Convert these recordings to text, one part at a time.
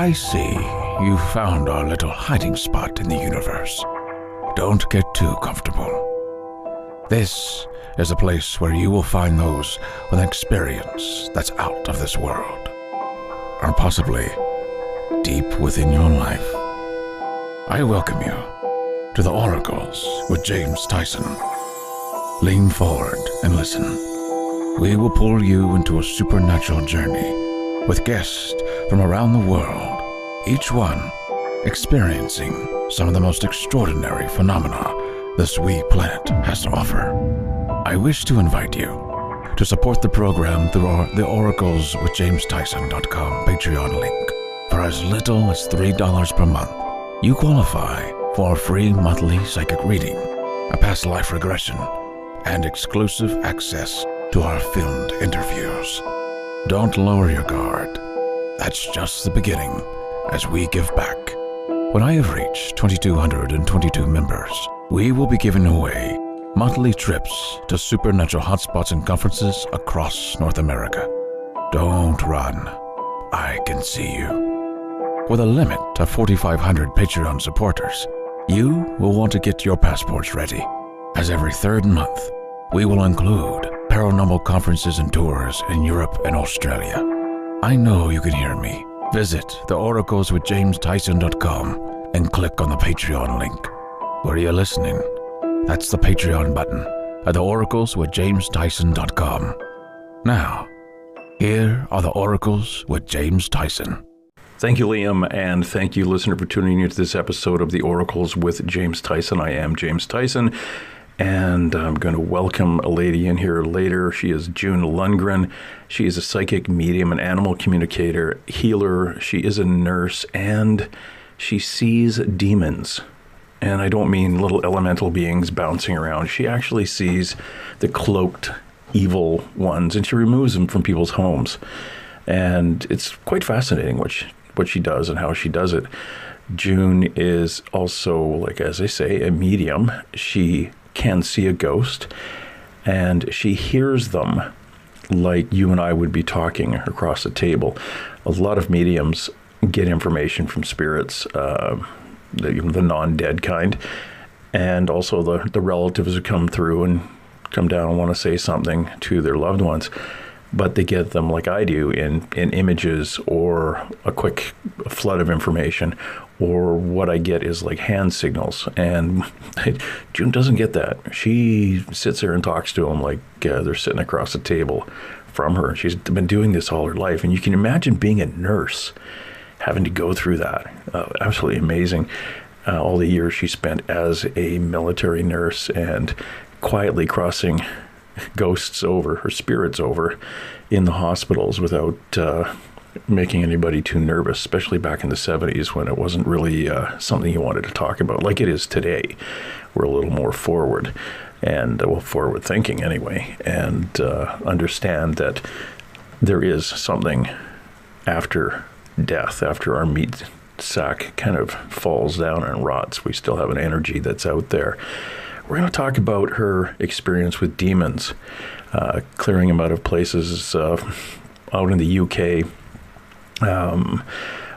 I see you found our little hiding spot in the universe. Don't get too comfortable. This is a place where you will find those with an experience that's out of this world, or possibly deep within your life. I welcome you to the Oracles with James Tyson. Lean forward and listen. We will pull you into a supernatural journey with guests from around the world, each one experiencing some of the most extraordinary phenomena this wee planet has to offer. I wish to invite you to support the program through the Oracles with JamesTyson.com Patreon link. For as little as $3 per month, you qualify for a free monthly psychic reading, a past life regression, and exclusive access to our filmed interviews. Don't lower your guard. That's just the beginning as we give back. When I have reached 2,222 members, we will be giving away monthly trips to supernatural hotspots and conferences across North America. Don't run. I can see you. With a limit of 4,500 Patreon supporters, you will want to get your passports ready, as every third month, we will include paranormal conferences and tours in Europe and Australia. I know you can hear me. Visit theoracleswithjamestyson.com and click on the Patreon link. Where are you listening? That's the Patreon button at theoracleswithjamestyson.com. Now, here are the Oracles with James Tyson. Thank you, Liam, and thank you, listener, for tuning into this episode of the Oracles with James Tyson. I am James Tyson, and I'm going to welcome a lady in here later. She is June Lundgren. She is a psychic medium, an animal communicator, healer. She is a nurse, and she sees demons. And I don't mean little elemental beings bouncing around. She actually sees the cloaked evil ones, and she removes them from people's homes. And it's quite fascinating what she does and how she does it. June is also, like as I say, a medium. She can see a ghost, and she hears them like you and I would be talking across a table. A lot of mediums get information from spirits, the non-dead kind, and also the relatives who come through and come down and want to say something to their loved ones. But they get them, like I do, in images or a quick flood of information, or what I get is like hand signals. And June doesn't get that. She sits there and talks to them like they're sitting across the table from her. She's been doing this all her life. And you can imagine being a nurse, having to go through that. Absolutely amazing. All the years she spent as a military nurse and quietly crossing ghosts over, or spirits over, in the hospitals without making anybody too nervous, especially back in the 70s when it wasn't really something you wanted to talk about like it is today. We're a little more forward, and forward thinking anyway, and understand that there is something after death, after our meat sack kind of falls down and rots. We still have an energy that's out there. We're going to talk about her experience with demons, clearing them out of places out in the UK,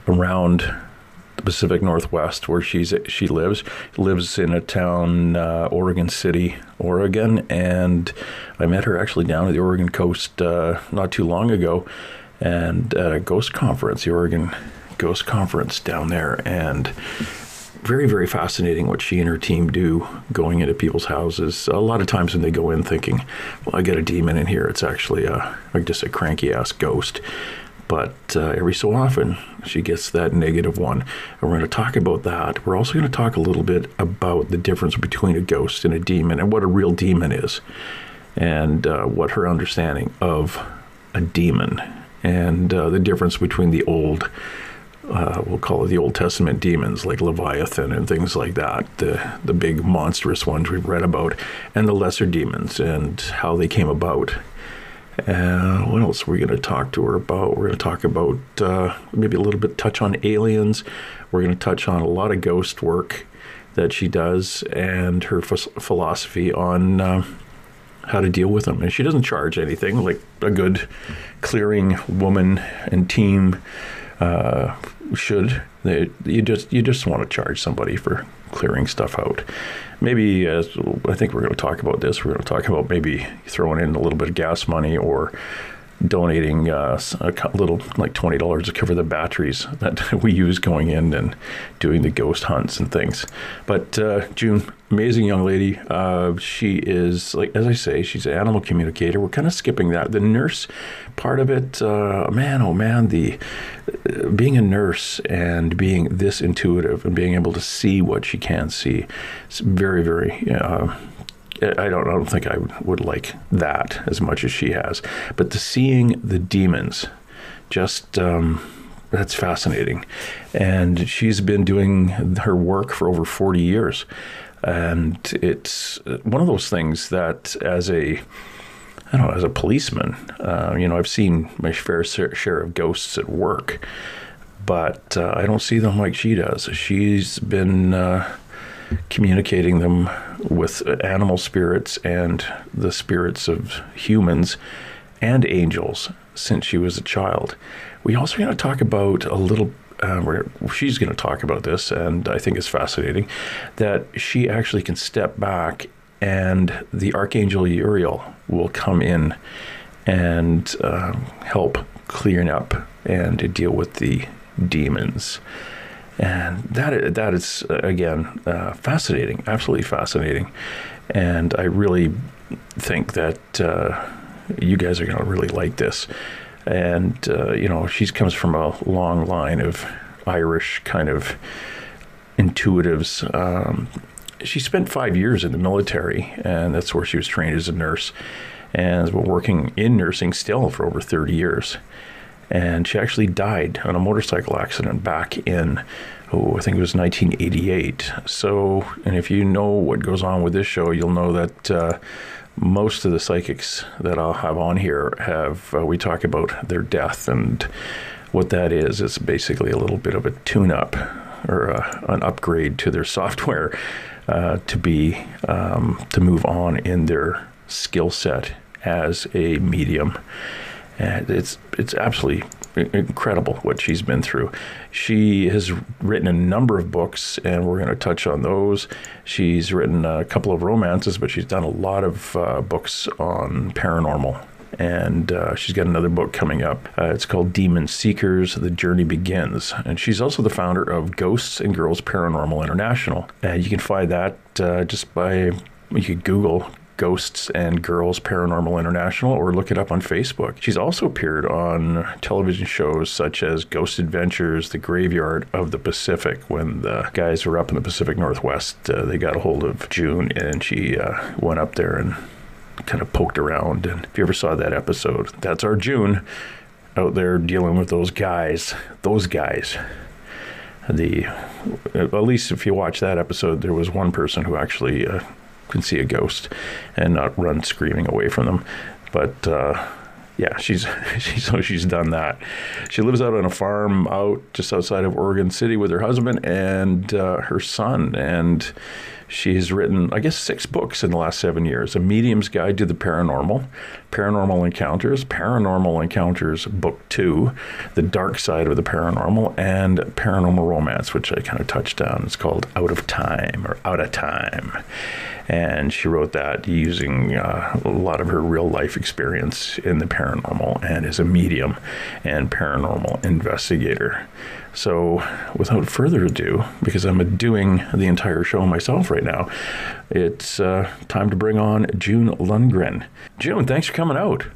around the Pacific Northwest, where she lives. Lives in a town, Oregon City, Oregon, and I met her actually down at the Oregon coast not too long ago, and at a ghost conference, the Oregon Ghost Conference down there, and very, very fascinating what she and her team do going into people's houses. A lot of times when they go in thinking, well, I got a demon in here, it's actually just a cranky-ass ghost. But every so often, she gets that negative one. And we're going to talk about that. We're also going to talk a little bit about the difference between a ghost and a demon, and what a real demon is, and what her understanding of a demon, and the difference between the old we'll call it the Old Testament demons like Leviathan and things like that, the big monstrous ones we've read about, and the lesser demons and how they came about. What else are we going to talk to her about? We're going to talk about maybe a little bit touch on aliens. We're going to touch on a lot of ghost work that she does, and her philosophy on how to deal with them. And she doesn't charge anything, like a good clearing woman and team should. You just want to charge somebody for clearing stuff out. Maybe, I think we're going to talk about this, we're going to talk about maybe throwing in a little bit of gas money or donating a little, like $20 to cover the batteries that we use going in and doing the ghost hunts and things. But June, amazing young lady. She is, like, as I say, she's an animal communicator. We're kind of skipping that. The nurse part of it, man, oh man, the being a nurse and being this intuitive and being able to see what she can see, it's very, very I don't think I would like that as much as she has. But the seeing the demons, just that's fascinating. And she's been doing her work for over 40 years. And it's one of those things that as a policeman, I've seen my fair share of ghosts at work, but I don't see them like she does. She's been communicating them with animal spirits and the spirits of humans and angels since she was a child. We also going to talk about a little, she's going to talk about this, and I think it's fascinating, that she actually can step back and the Archangel Uriel will come in and help clearing up and deal with the demons. And that is again, fascinating, absolutely fascinating. And I really think that you guys are going to really like this. And, she comes from a long line of Irish kind of intuitives. She spent 5 years in the military, and that's where she was trained as a nurse, and has been working in nursing still for over 30 years. And she actually died on a motorcycle accident back in, I think it was 1988. So, and if you know what goes on with this show, you'll know that most of the psychics that I'll have on here we talk about their death, and what that is. It's basically a little bit of a tune-up or an upgrade to their software to move on in their skill set as a medium. And it's absolutely incredible what she's been through. She has written a number of books, and we're going to touch on those. She's written a couple of romances, but she's done a lot of books on paranormal. And she's got another book coming up. It's called Demon Seekers, The Journey Begins. And she's also the founder of Ghosts and Girls Paranormal International. And you can find that you could Google Ghosts and Girls Paranormal International, or look it up on Facebook. She's also appeared on television shows such as Ghost Adventures, The Graveyard of the Pacific. When the guys were up in the Pacific Northwest, they got a hold of June, and she went up there and kind of poked around. And if you ever saw that episode, that's our June out there dealing with those guys. At least if you watch that episode, there was one person who actually can see a ghost and not run screaming away from them. But she's done that. She lives out on a farm out just outside of Oregon City with her husband and her son. And she's written, I guess, 6 books in the last 7 years. A Medium's Guide to the Paranormal, Paranormal Encounters Book 2, The Dark Side of the Paranormal, and Paranormal Romance, which I kind of touched on. It's called Outta Time. And she wrote that using a lot of her real life experience in the paranormal and as a medium and paranormal investigator. So without further ado, because I'm doing the entire show myself right now, it's time to bring on June Lundgren. June, thanks for coming out.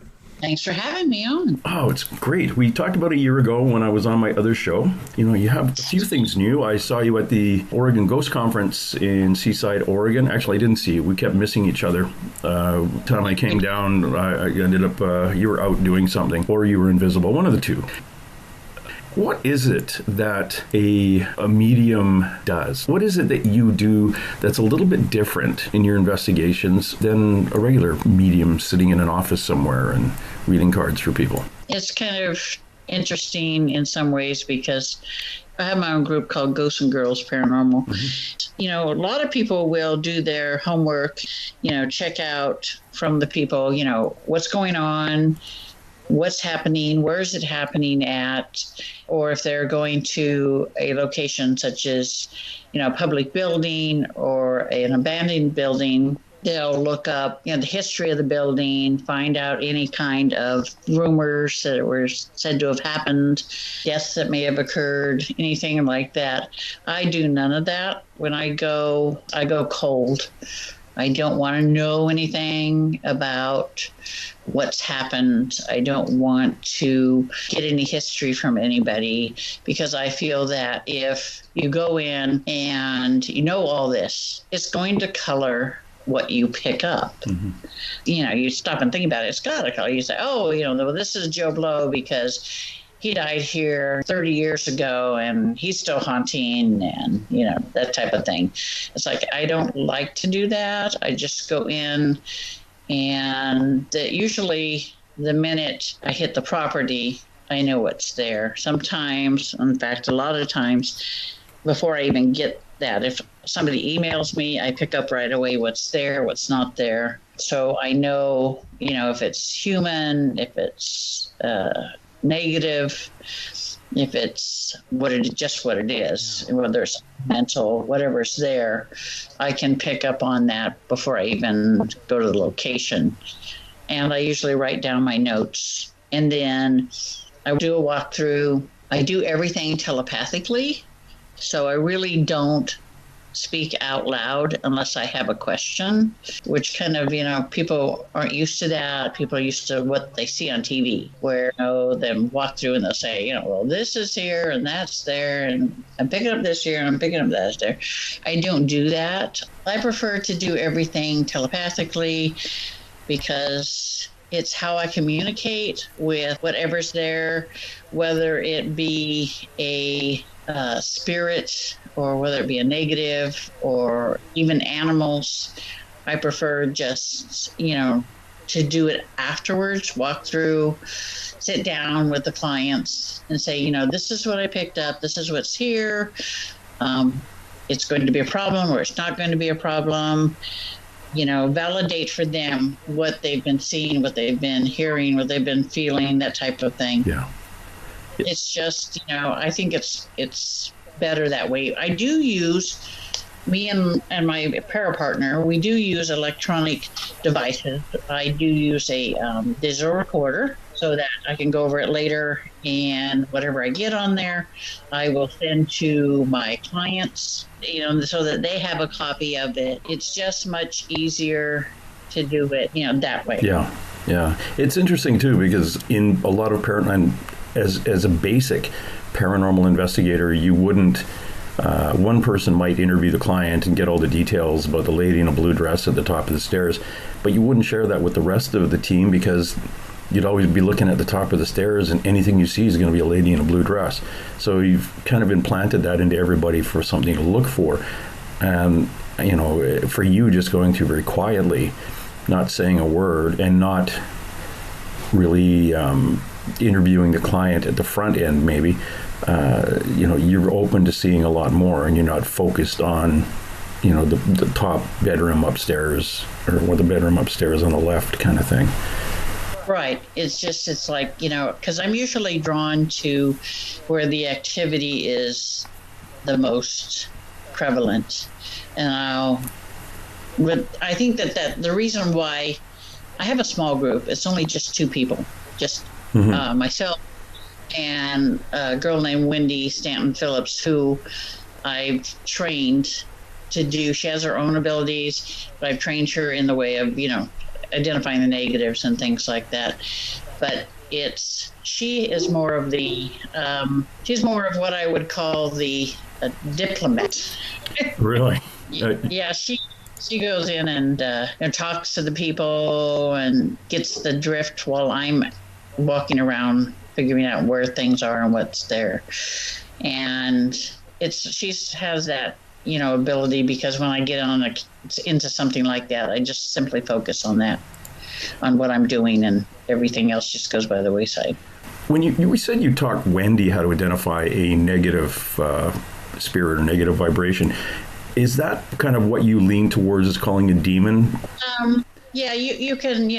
Thanks for having me on. Oh, it's great. We talked about a year ago when I was on my other show. You have a few things new. I saw you at the Oregon Ghost Conference in Seaside, Oregon. Actually, I didn't see you. We kept missing each other. Time I came down, I ended up, you were out doing something, or you were invisible, one of the two. What is it that a medium does? What is it that you do that's a little bit different in your investigations than a regular medium sitting in an office somewhere and reading cards for people? It's kind of interesting in some ways because I have my own group called Ghosts and Girls Paranormal. Mm-hmm. A lot of people will do their homework, check out from the people, what's going on, what's happening, where is it happening at, or if they're going to a location such as, a public building or an abandoned building, they'll look up, the history of the building, find out any kind of rumors that were said to have happened, deaths that may have occurred, anything like that. I do none of that. When I go cold. I don't want to know anything about what's happened. I don't want to get any history from anybody because I feel that if you go in and you know all this, it's going to color what you pick up. Mm-hmm. You stop and think about it. It's got to color. You say, well, this is Joe Blow because he died here 30 years ago and he's still haunting and, that type of thing. It's like, I don't like to do that. I just go in and usually the minute I hit the property, I know what's there. Sometimes, in fact, a lot of times before I even get that, if somebody emails me, I pick up right away what's there, what's not there. So I know, if it's human, if it's negative, if it's what it is, whether it's mental, whatever's there, I can pick up on that before I even go to the location. And I usually write down my notes. And then I do a walkthrough. I do everything telepathically. So I really don't speak out loud unless I have a question, which kind of, people aren't used to that. People are used to what they see on TV, where them walk through and they'll say, well, this is here and that's there, and I'm picking up this here and I'm picking up that there. I don't do that. I prefer to do everything telepathically because it's how I communicate with whatever's there, whether it be a spirit or whether it be a negative or even animals. I prefer just, to do it afterwards, walk through, sit down with the clients and say, this is what I picked up. This is what's here. It's going to be a problem or it's not going to be a problem. Validate for them what they've been seeing, what they've been hearing, what they've been feeling, that type of thing. Yeah. It's just, I think it's better that way. I do use, me and my para partner, we do use electronic devices. I do use a digital recorder so that I can go over it later, and whatever I get on there, I will send to my clients, so that they have a copy of it. It's just much easier to do it, that way. Yeah. It's interesting too, because in a lot of paranormal, as a basic paranormal investigator, you wouldn't, one person might interview the client and get all the details about the lady in a blue dress at the top of the stairs, but you wouldn't share that with the rest of the team because you'd always be looking at the top of the stairs and anything you see is going to be a lady in a blue dress. So you've kind of implanted that into everybody for something to look for. And, for you just going through very quietly, not saying a word and not really interviewing the client at the front end, maybe, you're open to seeing a lot more and you're not focused on, the top bedroom upstairs or the bedroom upstairs on the left kind of thing. Right. It's like, because I'm usually drawn to where the activity is the most prevalent. And but I think that the reason why I have a small group, it's only just 2 people, just myself and a girl named Wendy Stanton Phillips, who I've trained to do. She has her own abilities, but I've trained her in the way of, identifying the negatives and things like that. But she is more of she's more of what I would call the diplomat. Really? Yeah, she goes in and talks to the people and gets the drift while I'm walking around figuring out where things are and what's there. And she has that, ability, because when I get into something like that, I just simply focus on that, on what I'm doing, and everything else just goes by the wayside. When we said you taught Wendy how to identify a negative spirit or negative vibration, is that kind of what you lean towards as calling a demon? Yeah, you can,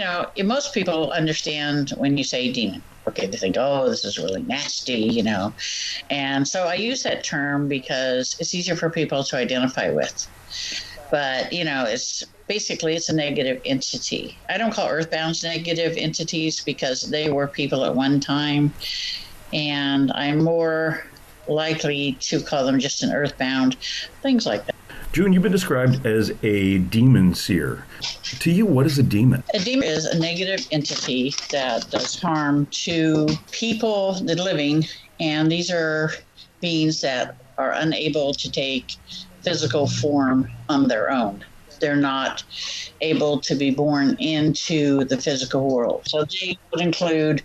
most people understand when you say demon. Okay, they think, oh, this is really nasty, And so I use that term because it's easier for people to identify with. But, it's a negative entity. I don't call earthbounds negative entities because they were people at one time. And I'm more likely to call them just an earthbound, things like that. June, you've been described as a demon seer. To you, what is a demon? A demon is a negative entity that does harm to people, the living, and these are beings that are unable to take physical form on their own. They're not able to be born into the physical world. So they would include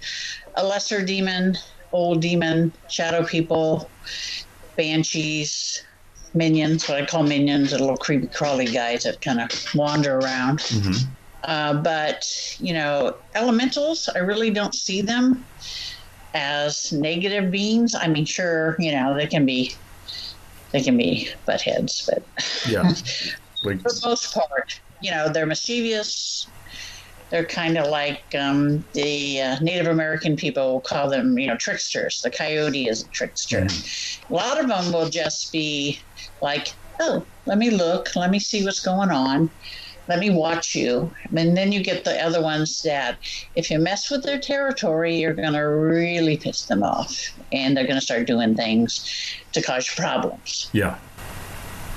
a lesser demon, old demon, shadow people, banshees, minions, what I call minions, the little creepy crawly guys that kind of wander around. Mm-hmm. But, elementals, I really don't see them as negative beings. I mean, sure, they can be butt heads, but yeah. For the most part, they're mischievous. They're kind of like the Native American people will call them, tricksters. The coyote is a trickster. Mm-hmm. A lot of them will just be like, oh, let me look, let me see what's going on, let me watch you. And then you get the other ones that if you mess with their territory, you're going to really piss them off. And they're going to start doing things to cause you problems. Yeah.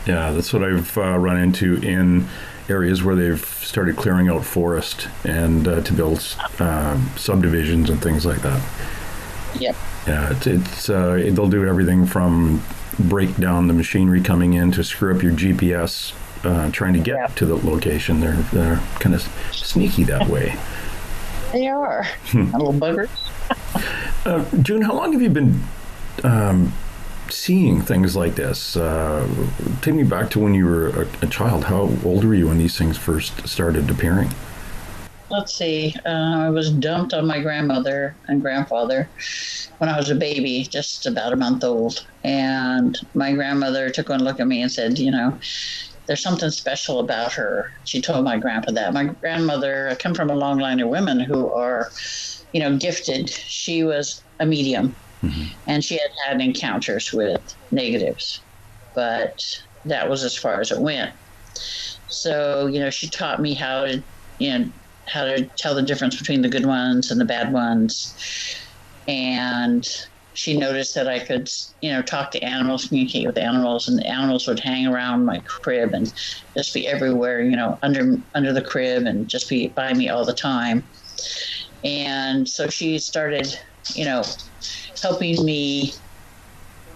Yeah, that's what I've run into in areas where they've started clearing out forest and to build subdivisions and things like that. Yep. Yeah, it's they'll do everything from break down the machinery coming in to screw up your GPS trying to get to the location. They're kind of sneaky that way. They are. Little buggers. June, how long have you been seeing things like this? Take me back to when you were a child. How old were you when these things first started appearing? Let's see. I was dumped on my grandmother and grandfather when I was a baby, just about a month old. And my grandmother took one look at me and said, there's something special about her. She told my grandpa that. My grandmother, I come from a long line of women who are, gifted. She was a medium. Mm-hmm. And she had encounters with negatives, but that was as far as it went. So, she taught me how to tell the difference between the good ones and the bad ones. And she noticed that I could, talk to animals, communicate with animals, and the animals would hang around my crib and just be everywhere, under the crib and just be by me all the time. And so she started, helping me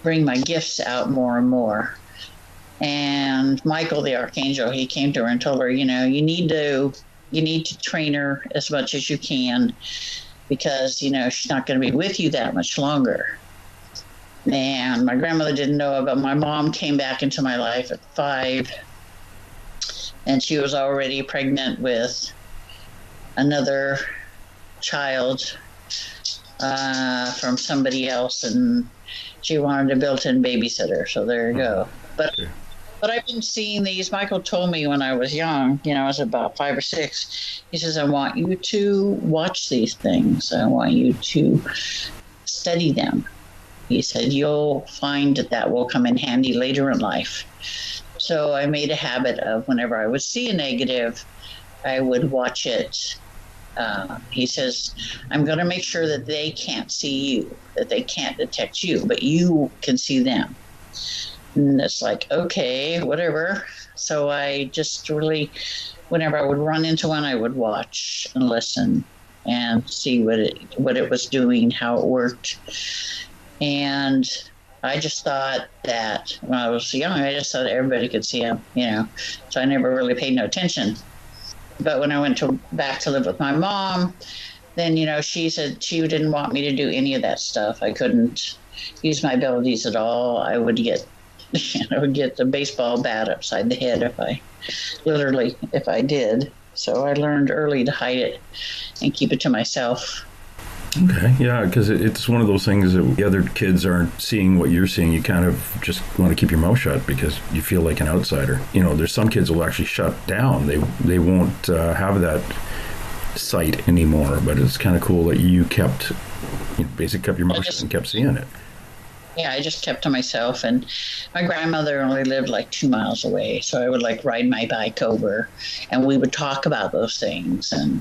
bring my gifts out more and more. And Michael, the Archangel, he came to her and told her, you need to train her as much as you can because, she's not going to be with you that much longer. And my grandmother didn't know it, but my mom came back into my life at 5, and she was already pregnant with another child from somebody else, and she wanted a built-in babysitter. So there you go. But I've been seeing these. Michael told me when I was young, I was about 5 or 6. He says, I want you to watch these things. I want you to study them. He said, you'll find that will come in handy later in life. So I made a habit of whenever I would see a negative, I would watch it. He says, I'm going to make sure that they can't see you, that they can't detect you, but you can see them. And it's like, okay, whatever. So I just really, whenever I would run into one, I would watch and listen and see what it was doing, how it worked. And I just thought that when I was young, I just thought everybody could see them, so I never really paid no attention. But when I went back to live with my mom, then, she said she didn't want me to do any of that stuff. I couldn't use my abilities at all. I would get the baseball bat upside the head if I did. So I learned early to hide it and keep it to myself. Okay, yeah, because it's one of those things that the other kids aren't seeing what you're seeing. You kind of just want to keep your mouth shut because you feel like an outsider. There's some kids who will actually shut down. They won't have that sight anymore, but it's kind of cool that you basically kept your mouth shut and kept seeing it. Yeah, I just kept to myself, and my grandmother only lived like 2 miles away, so I would ride my bike over, and we would talk about those things, and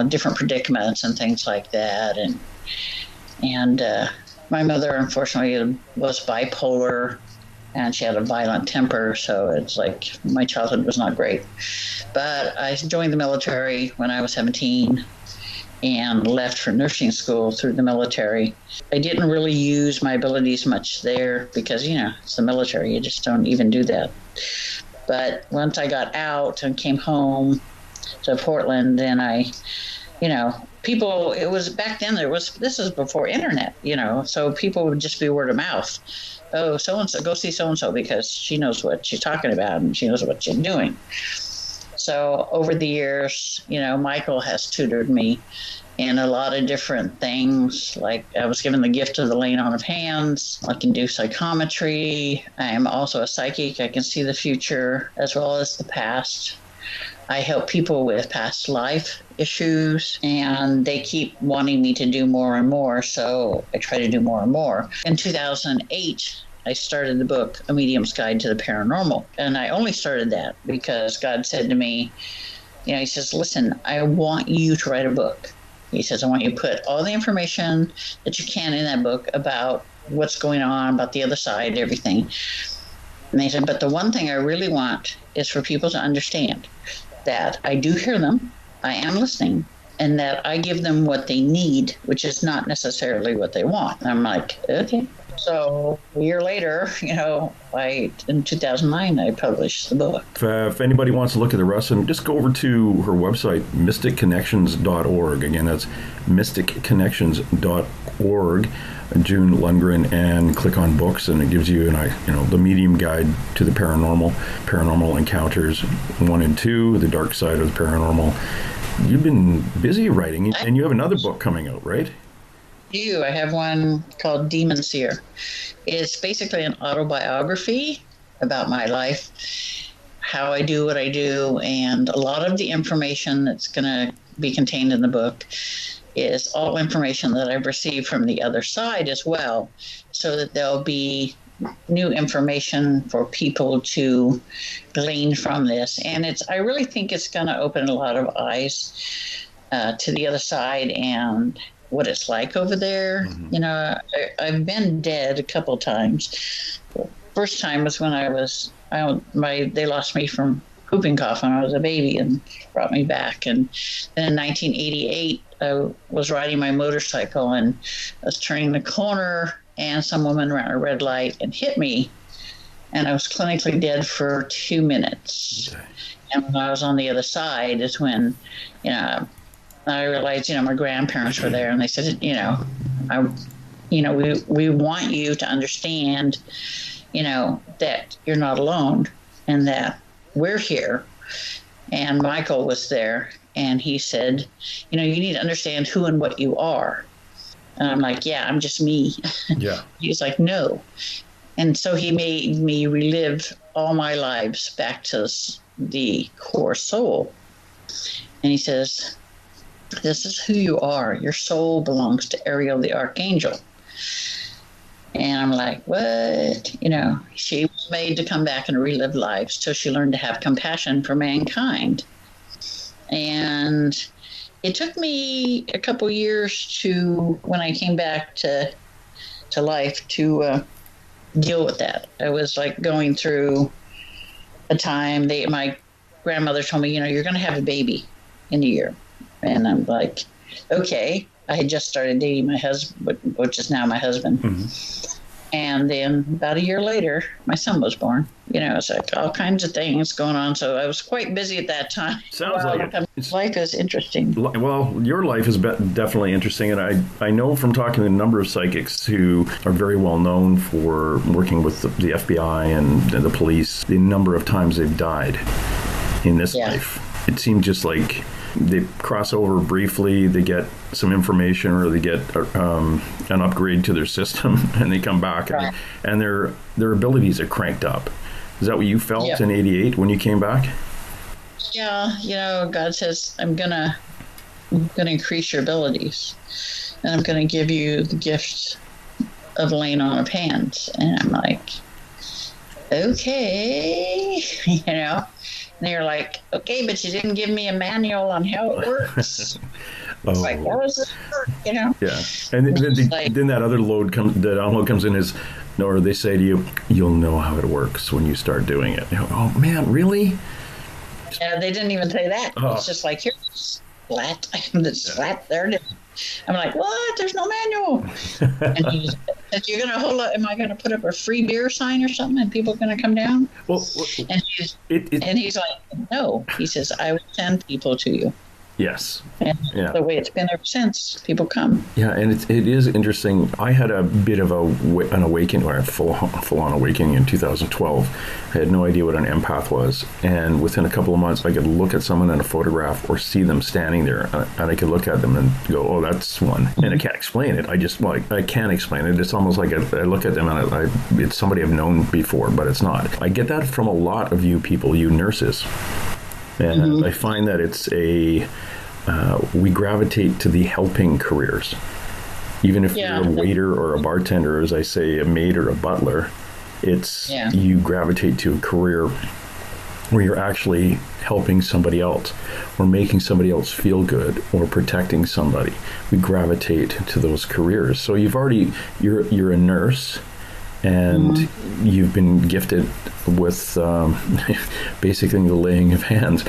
different predicaments and things like that, and my mother unfortunately was bipolar, and she had a violent temper, so it's like my childhood was not great. But I joined the military when I was 17. And left for nursing school through the military. I didn't really use my abilities much there because, it's the military. You just don't even do that. But once I got out and came home to Portland, then people, it was back then, this is before internet, so people would just be word of mouth. Oh, so-and-so, go see so-and-so because she knows what she's talking about and she knows what she's doing. So over the years, Michael has tutored me in a lot of different things. Like I was given the gift of the laying on of hands. I can do psychometry. I am also a psychic. I can see the future as well as the past. I help people with past life issues, and they keep wanting me to do more and more. So I try to do more and more. In 2008, I started the book, A Medium's Guide to the Paranormal. And I only started that because God said to me, he says, listen, I want you to write a book. He says, I want you to put all the information that you can in that book about what's going on, about the other side, everything. And he said, but the one thing I really want is for people to understand that I do hear them, I am listening, and that I give them what they need, which is not necessarily what they want. And I'm like, okay. So a year later, in 2009, I published the book. If anybody wants to look at the rest of them, just go over to her website, mysticconnections.org. Again, that's mysticconnections.org, June Lundgren, and click on books, and it gives you the medium guide to the paranormal encounters 1 and 2, the dark side of the paranormal. You've been busy writing, and you have another book coming out, right? I have one called Demon Seer. It's basically an autobiography about my life, how I do what I do, and a lot of the information that's going to be contained in the book is all information that I've received from the other side as well, so that there'll be new information for people to glean from this. And I really think it's going to open a lot of eyes to the other side and what it's like over there. Mm-hmm. I've been dead a couple times. First time was when they lost me from whooping cough when I was a baby and brought me back. And then in 1988, I was riding my motorcycle and I was turning the corner and some woman ran a red light and hit me. And I was clinically dead for 2 minutes. Okay. And when I was on the other side is when, I realized, my grandparents were there, and they said, we want you to understand, that you're not alone and that we're here. And Michael was there, and he said, you need to understand who and what you are. And I'm like, yeah, I'm just me. Yeah. He's like, no. And so he made me relive all my lives back to the core soul. And he says, this is who you are. Your soul belongs to Ariel the Archangel. And I'm like, what? She was made to come back and relive lives till she learned to have compassion for mankind. And it took me a couple years when I came back to life to deal with that. I was going through a time. My grandmother told me, you're going to have a baby in a year. And I'm like, okay. I had just started dating my husband, which is now my husband. Mm-hmm. And then about a year later, my son was born. It's all kinds of things going on. So I was quite busy at that time. Sounds like it. Life is interesting. Well, your life is definitely interesting. And I know from talking to a number of psychics who are very well known for working with the FBI and the police, the number of times they've died in this life. It seemed just like they cross over briefly, they get some information or they get an upgrade to their system and they come back and their abilities are cranked up. Is that what you felt in 88 when you came back? Yeah, God says, I'm gonna increase your abilities, and I'm gonna give you the gift of laying on of hands. And I'm like, okay, And they're like, okay, but you didn't give me a manual on how it works. It's like, how does this work? Yeah, and then that other download comes in or they say to you, you'll know how it works when you start doing it. Oh man, really? Yeah, they didn't even say that. It's just like, here's flat. Flat there it is. I'm like, what? There's no manual. And he said, you're going to hold up, am I going to put up a free beer sign or something and people are going to come down? Well, and he's like, no. He says, I will send people to you. Yes. And the way it's been ever since, people come. Yeah, and it is interesting. I had a bit of an awakening, or a full-on awakening in 2012. I had no idea what an empath was. And within a couple of months, I could look at someone in a photograph or see them standing there. And I could look at them and go, oh, that's one. And I can't explain it. I can't explain it. It's almost like I look at them and it's somebody I've known before, but it's not. I get that from a lot of you people, you nurses. And I find that it's we gravitate to the helping careers. Even if you're a waiter or a bartender, as I say, a maid or a butler, you gravitate to a career where you're actually helping somebody else or making somebody else feel good or protecting somebody. We gravitate to those careers. So you're a nurse. And you've been gifted with basically the laying of hands.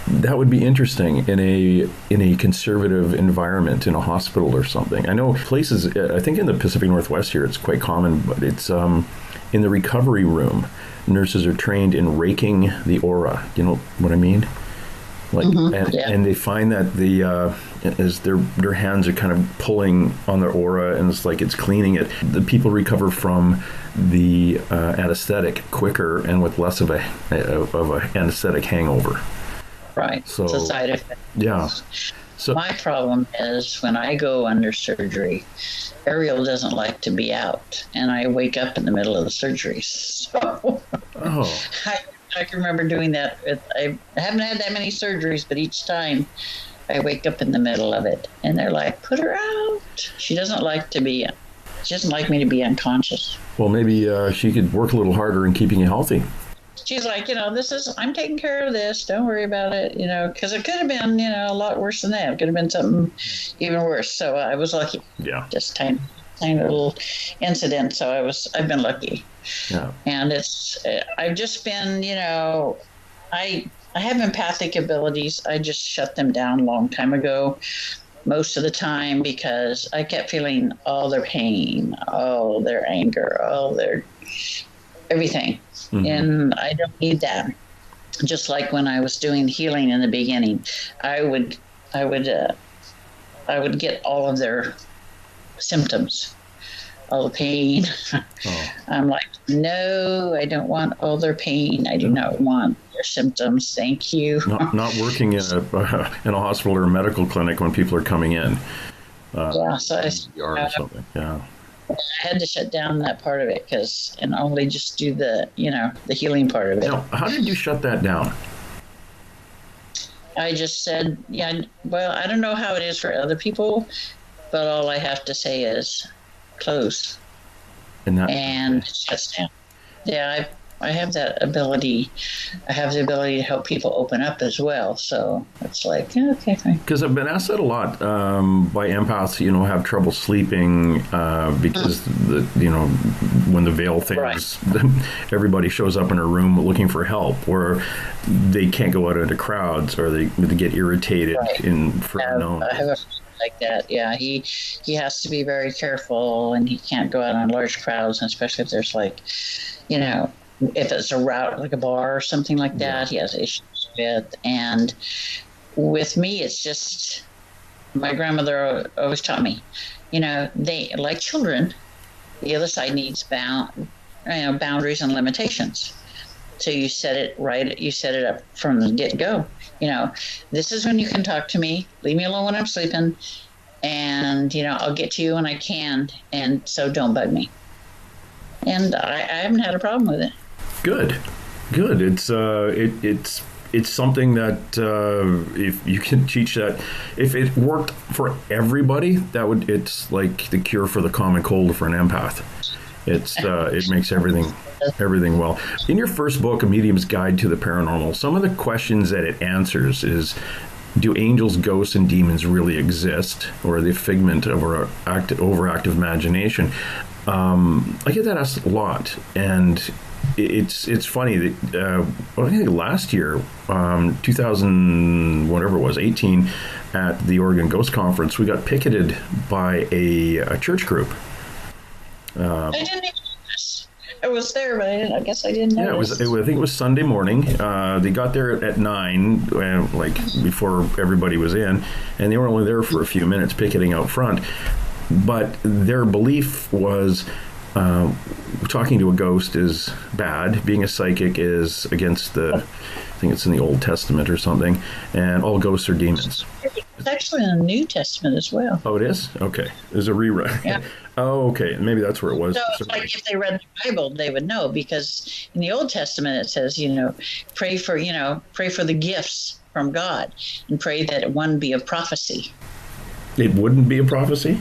That would be interesting in a conservative environment, in a hospital or something. I know places, I think in the Pacific Northwest here, it's quite common, but it's in the recovery room. Nurses are trained in raking the aura. You know what I mean? And they find that as their hands are kind of pulling on their aura, and it's like it's cleaning it. The people recover from the anesthetic quicker and with less of a anesthetic hangover. Right. So it's a side effect. Yeah. So my problem is when I go under surgery, Ariel doesn't like to be out, and I wake up in the middle of the surgery. So I can remember doing that. I haven't had that many surgeries, but each time I wake up in the middle of it, and they're like, put her out. She doesn't like me to be unconscious. Well, maybe she could work a little harder in keeping you healthy. She's like, I'm taking care of this. Don't worry about it, because it could have been, a lot worse than that. It could have been something even worse. So I was lucky. Yeah. Just tiny little incident. So I've been lucky. Yeah. And I've just been, I have empathic abilities. I just shut them down a long time ago, most of the time, because I kept feeling all their pain, all their anger, all their everything. Mm-hmm. And I don't need that. Just like when I was doing healing in the beginning, I would get all of their symptoms, all the pain. Oh. I'm like, no, I don't want all their pain. I do not want their symptoms. Thank you. Not working in a hospital or a medical clinic when people are coming in. So or something. Yeah. I had to shut down that part of it and only just do the healing part of it. Now, how did you shut that down? I just said, I don't know how it is for other people, but all I have to say is close. And it shuts down. Yeah, I have that ability. I have the ability to help people open up as well. So it's like, okay, fine. Because I've been asked that a lot by empaths, have trouble sleeping because when the veil things, everybody shows up in a room looking for help, or they can't go out into crowds, or they get irritated for unknown. I have a friend like that. Yeah, he has to be very careful, and he can't go out in large crowds, and especially if there's if it's a route like a bar or something like that, he has issues with. And with me, it's just, my grandmother always taught me, they, like children, the other side needs boundaries and limitations. So you set it right, you set it up from the get-go. This is when you can talk to me, leave me alone when I'm sleeping, and I'll get to you when I can, and so don't bug me. And I haven't had a problem with it. Good. It's something that if you can teach that, if it worked for everybody, it's like the cure for the common cold for an empath. It makes everything well. In your first book, A Medium's Guide to the Paranormal, some of the questions that it answers is, do angels, ghosts, and demons really exist, or are they a figment of our overactive imagination? I get that asked a lot, and it's funny that I think last year, 2000 whatever it was, 18, at the Oregon Ghost Conference, we got picketed by a church group. I didn't even notice. I was there, but I guess I didn't notice. Yeah, I think it was Sunday morning. They got there at 9, like before everybody was in, and they were only there for a few minutes picketing out front. But their belief was talking to a ghost is bad. Being a psychic is against I think it's in the Old Testament or something, and all ghosts are demons. It's actually in the New Testament as well. Oh, it is? Okay. There's a rewrite. Yeah. Oh, okay. Maybe that's where it was. So it's like if they read the Bible, they would know, because in the Old Testament it says, pray for the gifts from God, and pray that one be a prophecy. It wouldn't be a prophecy?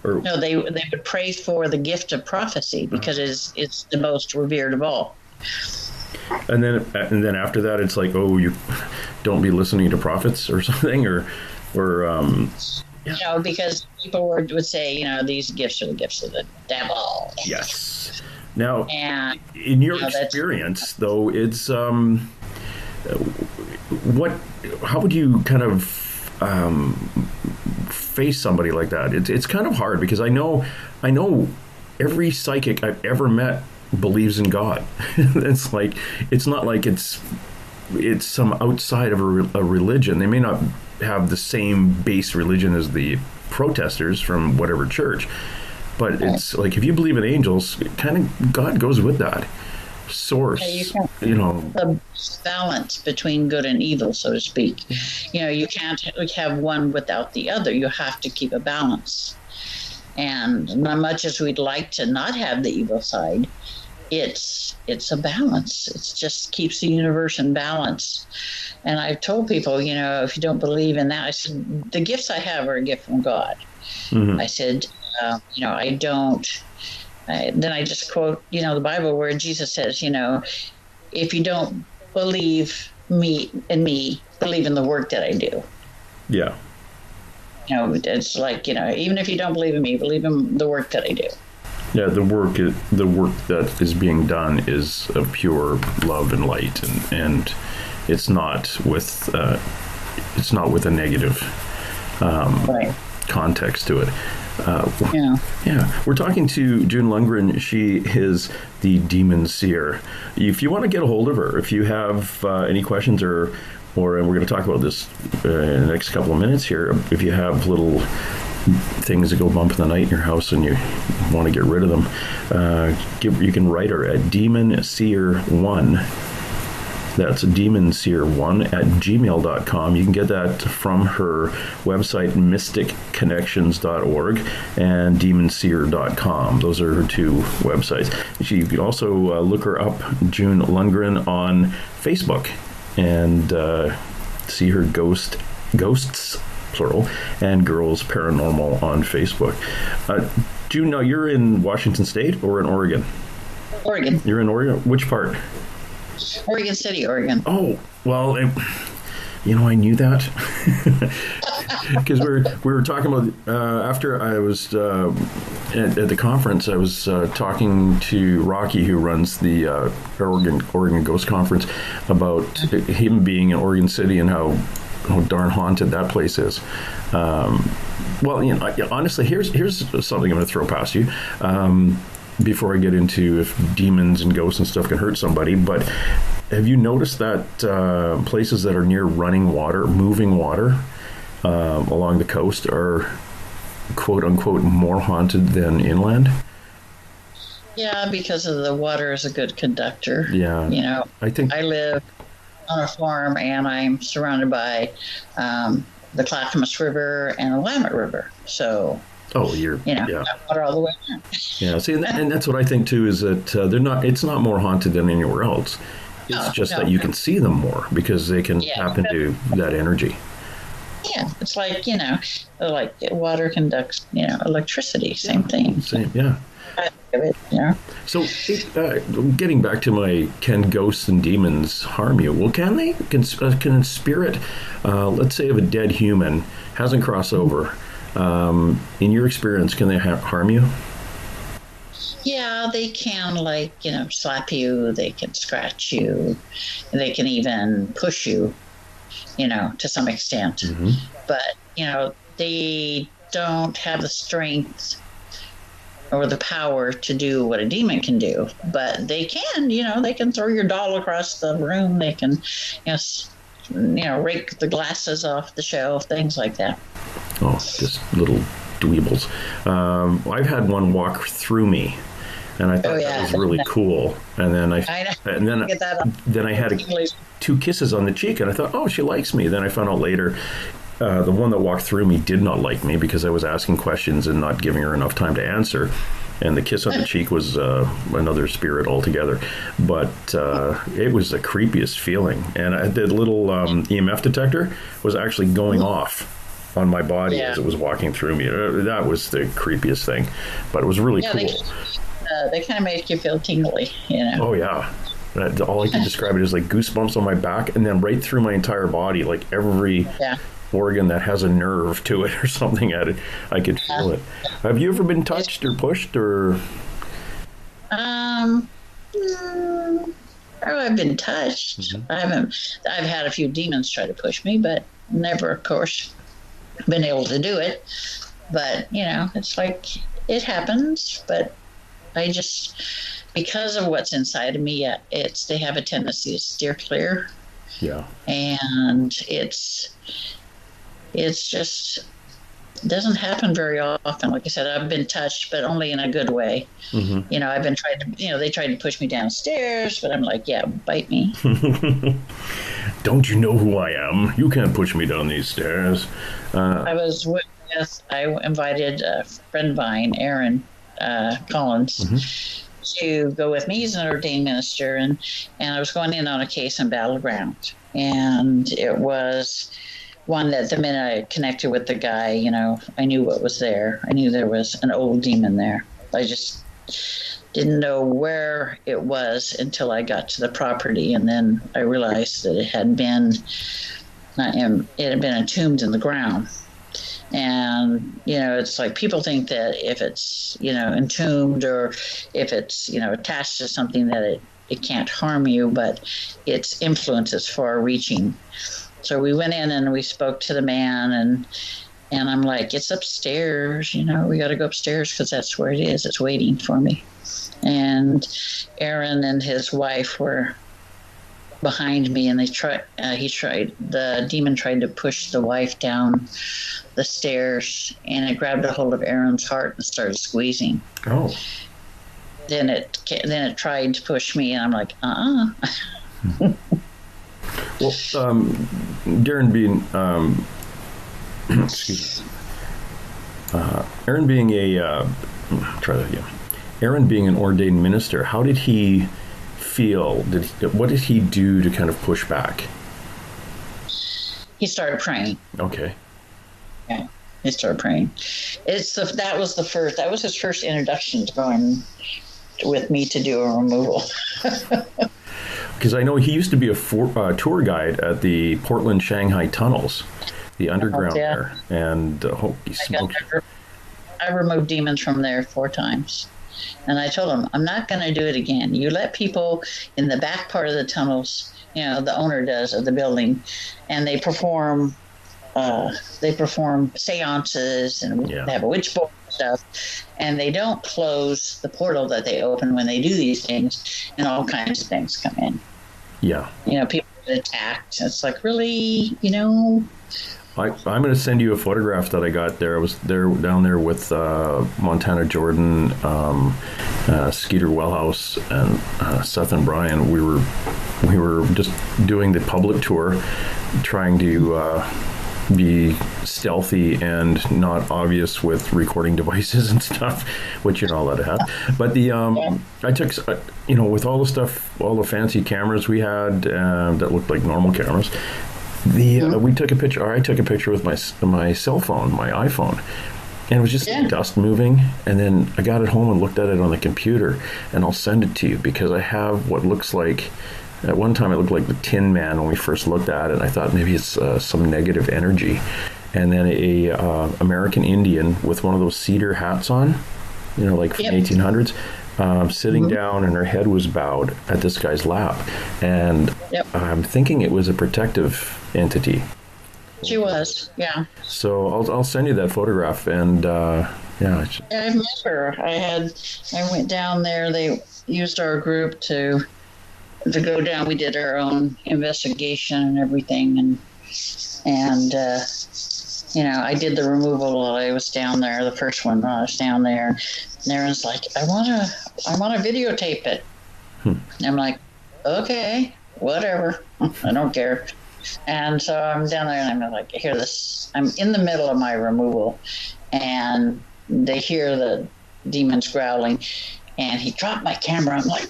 Or... No, they would pray for the gift of prophecy, because it's the most revered of all. And then after that, it's like, oh, you don't be listening to prophets or something, or yeah. Because people would say, these gifts are the gifts of the devil. Yes. Now, and, in your experience, though, it's how would you kind of face somebody like that? It's kind of hard, because I know every psychic I've ever met believes in God. It's not like it's some outside of a religion. They may not have the same base religion as the protesters from whatever church, but it's like, if you believe in angels, kind of God goes with that source. The balance between good and evil, so to speak. You can't have one without the other. You have to keep a balance. And not much as we'd like to not have the evil side, it's a balance. It just keeps the universe in balance. And I've told people, if you don't believe in that, I said, the gifts I have are a gift from God. Mm-hmm. I said, I don't. Then I just quote, the Bible, where Jesus says, if you don't believe me, believe in the work that I do. Yeah. It's like, even if you don't believe in me, believe in the work that I do. Yeah, the work that is being done is of pure love and light, and it's not with a negative context to it. We're talking to June Lundgren. She is the Demon Seer. If you want to get a hold of her, if you have any questions, or and we're going to talk about this in the next couple of minutes here, if you have little things that go bump in the night in your house and you want to get rid of them, you can write her at demonseer1. That's demonseer1@gmail.com. You can get that from her website, mysticconnections.org, and demonseer.com. Those are her two websites. You can also look her up, June Lundgren, on Facebook, and see her ghosts, plural, and Girls Paranormal on Facebook. June, now you're in Washington State or in Oregon? Oregon. You're in Oregon? Which part? Oregon City, Oregon. Oh, well, I knew that. Because we were talking about, after I was at the conference, I was talking to Rocky, who runs the Oregon Ghost Conference, about him being in Oregon City and how darn haunted that place is. Honestly, here's something I'm going to throw past you. Before I get into if demons and ghosts and stuff can hurt somebody, but have you noticed that places that are near running water, moving water, along the coast are quote unquote more haunted than inland? Yeah, because of the water is a good conductor. Yeah. I live on a farm, and I'm surrounded by the Clackamas River and the Willamette River. So, yeah. water all the way around. Yeah, see, and that's what I think too, is that it's not more haunted than anywhere else. It's that you can see them more because they can tap into that energy. Yeah, it's like, like water conducts, electricity, same thing. Same, yeah. So, getting back to can ghosts and demons harm you? Well, can they? Can a spirit, let's say, of a dead human, hasn't crossed over, in your experience, can they harm you? Yeah, they can, slap you, they can scratch you, they can even push you, to some extent. Mm-hmm. But, they don't have the strength or the power to do what a demon can do. But they can, they can throw your doll across the room. They can, rake the glasses off the shelf, things like that. Oh, just little dweebles. I've had one walk through me. And I thought that was really cool. And then I had 2 kisses on the cheek, and I thought, oh, she likes me. Then I found out later, the one that walked through me did not like me because I was asking questions and not giving her enough time to answer. And the kiss on the cheek was another spirit altogether. But it was the creepiest feeling. And the little EMF detector was actually going off on my body as it was walking through me. That was the creepiest thing. But it was really cool. They kind of make you feel tingly, Oh, yeah. All I can describe it is like goosebumps on my back and then right through my entire body, like every organ that has a nerve to it or something at it. I could feel it. Have you ever been touched or pushed or? I've been touched. Mm-hmm. I've had a few demons try to push me, but never, of course, been able to do it. But, it's like it happens, but I just, because of what's inside of me, they have a tendency to steer clear. Yeah. And it's just doesn't happen very often. Like I said, I've been touched, but only in a good way. Mm-hmm. I've been trying to, they tried to push me downstairs, but I'm like, yeah, bite me. Don't you know who I am? You can't push me down these stairs. I invited a friend of mine, Aaron Collins, to go with me. He's an ordained minister, and I was going in on a case in Battleground, and it was one that the minute I connected with the guy, I knew what was there. I knew there was an old demon there. I just didn't know where it was until I got to the property, and then I realized that it had been entombed in the ground. And, it's like people think that if it's, entombed or if it's, attached to something that it can't harm you, but its influence is far reaching. So we went in and we spoke to the man and I'm like, it's upstairs, we got to go upstairs because that's where it is. It's waiting for me. And Aaron and his wife were behind me, and the demon tried to push the wife down the stairs, and it grabbed a hold of Aaron's heart and started squeezing. Oh. Then it tried to push me, and I'm like, Well, Darren being, excuse me, Aaron being Aaron being an ordained minister, how did he feel? What did he do to kind of push back? He started praying. Okay. Yeah, he started praying. That was his first introduction to going with me to do a removal. Because I know he used to be a tour guide at the Portland-Shanghai tunnels, the underground there, and holy smokes. I removed demons from there 4 times. And I told him, I'm not going to do it again. You let people in the back part of the tunnels, the owner does of the building, and they perform seances and they have a witch board and stuff, and they don't close the portal that they open when they do these things, and all kinds of things come in. Yeah. People get attacked. It's like, really, I'm going to send you a photograph that I got there. I was down there with Montana Jordan, Skeeter Wellhouse, and Seth and Brian. We were just doing the public tour, trying to be stealthy and not obvious with recording devices and stuff, which you're not allowed to have. But I took, with all the stuff, all the fancy cameras we had that looked like normal cameras, we took a picture, or I took a picture with my cell phone, my iPhone. And it was just dust moving. And then I got it home and looked at it on the computer. And I'll send it to you because I have what looks like, at one time it looked like the Tin Man when we first looked at it. I thought maybe it's some negative energy. And then a American Indian with one of those cedar hats on, like from 1800s, sitting down, and her head was bowed at this guy's lap. And I'm thinking it was a protective entity. She was, yeah. So I'll send you that photograph, and I met her. I went down there. They used our group to go down. We did our own investigation and everything, and I did the removal while I was down there. The first one while I was down there, and everyone's like, I want to videotape it. And I'm like, okay, whatever. I don't care. And so I'm down there, and I'm like, hear this. I'm in the middle of my removal, and they hear the demons growling, and he dropped my camera. I'm like,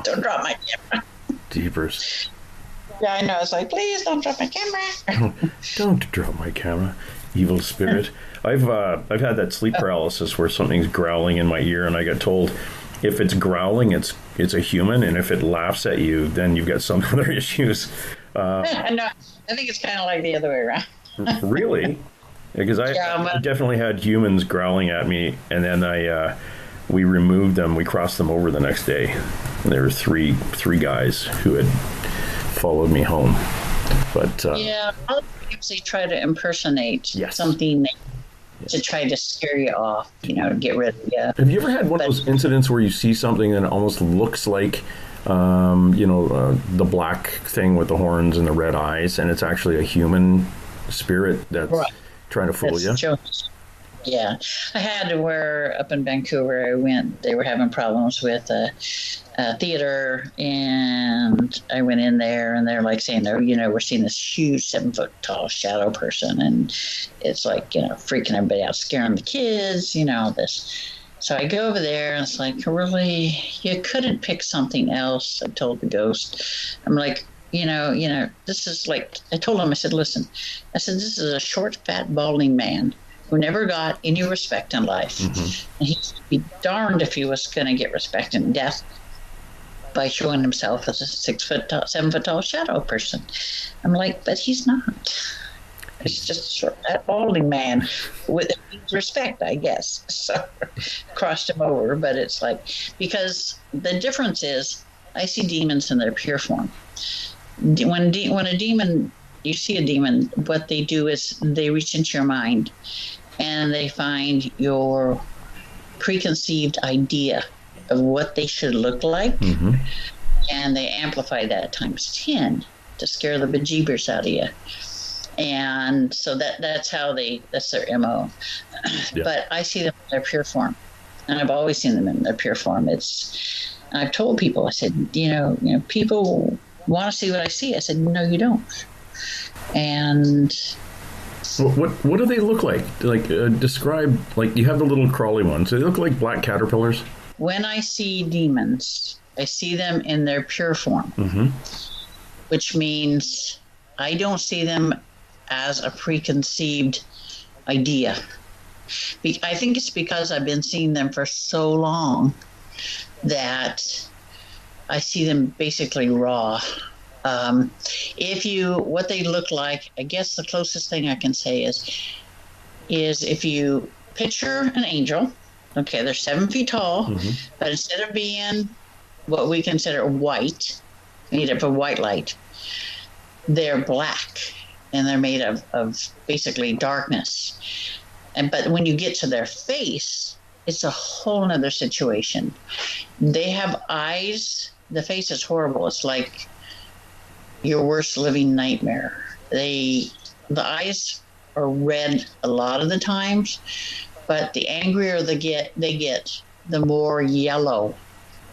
don't drop my camera. Jeepers. Yeah, I know. It's like, please don't drop my camera. Don't drop my camera, evil spirit. I've had that sleep paralysis where something's growling in my ear, and I got told, if it's growling, it's a human, and if it laughs at you, then you've got some other issues. No, I think it's kind of like the other way around. Really? Because I definitely had humans growling at me, and then we removed them. We crossed them over the next day. And there were three guys who had followed me home. But I'll usually try to impersonate something to try to scare you off, to get rid of you. Have you ever had one of those incidents where you see something and it almost looks like, the black thing with the horns and the red eyes, and it's actually a human spirit that's trying to fool you? Yeah. I had to where up in Vancouver, they were having problems with a theater, and I went in there, and they're like saying, we're seeing this huge 7-foot tall shadow person, and it's like, freaking everybody out, scaring the kids, this. So I go over there, and it's like, really, you couldn't pick something else, I told the ghost. I'm like, this is like, I told him, I said, listen, this is a short, fat, balding man who never got any respect in life. And he'd be darned if he was going to get respect in death by showing himself as a 7-foot tall shadow person. I'm like, but he's not. He's just a short, fat, balding man with respect, I guess. So crossed him over, but it's like, because the difference is, I see demons in their pure form. When a demon, you see a demon, what they do is they reach into your mind, and they find your preconceived idea of what they should look like, and they amplify that times 10 to scare the bejeebers out of you. And so that's their MO. But I see them in their pure form, and I've always seen them in their pure form. I've told people, I said, people want to see what I see. I said, no, you don't. And what do they look like? Like, describe, like, you have the little crawly ones. Do they look like black caterpillars? When I see demons, I see them in their pure form, which means I don't see them as a preconceived idea. I think it's because I've been seeing them for so long that I see them basically raw. What they look like, I guess the closest thing I can say is if you picture an angel, okay, they're 7 feet tall, but instead of being what we consider white, made up of white light, they're black, and they're made of basically darkness. But when you get to their face, it's a whole nother situation. They have eyes. The face is horrible. It's like your worst living nightmare. The eyes are red a lot of the times, but the angrier they get, the more yellow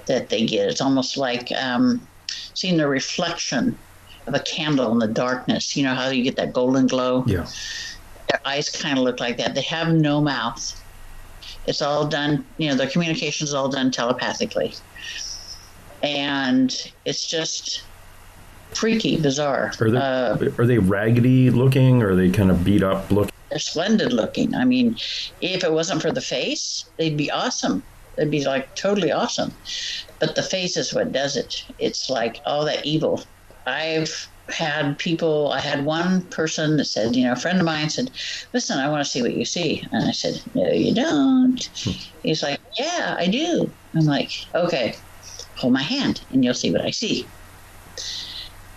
that they get. It's almost like seeing the reflection of a candle in the darkness. You know how you get that golden glow? Yeah. Their eyes kind of look like that. They have no mouth. It's all done, their communication is all done telepathically. And it's just freaky, bizarre. Are they raggedy looking, or are they kind of beat up looking? They're splendid looking. I mean, if it wasn't for the face, they'd be awesome. They'd be like totally awesome. But the face is what does it. It's like all that evil. I had one person that said, a friend of mine said, listen, I want to see what you see. And I said, no, you don't. He's like, yeah, I do. I'm like, okay, hold my hand and you'll see what I see.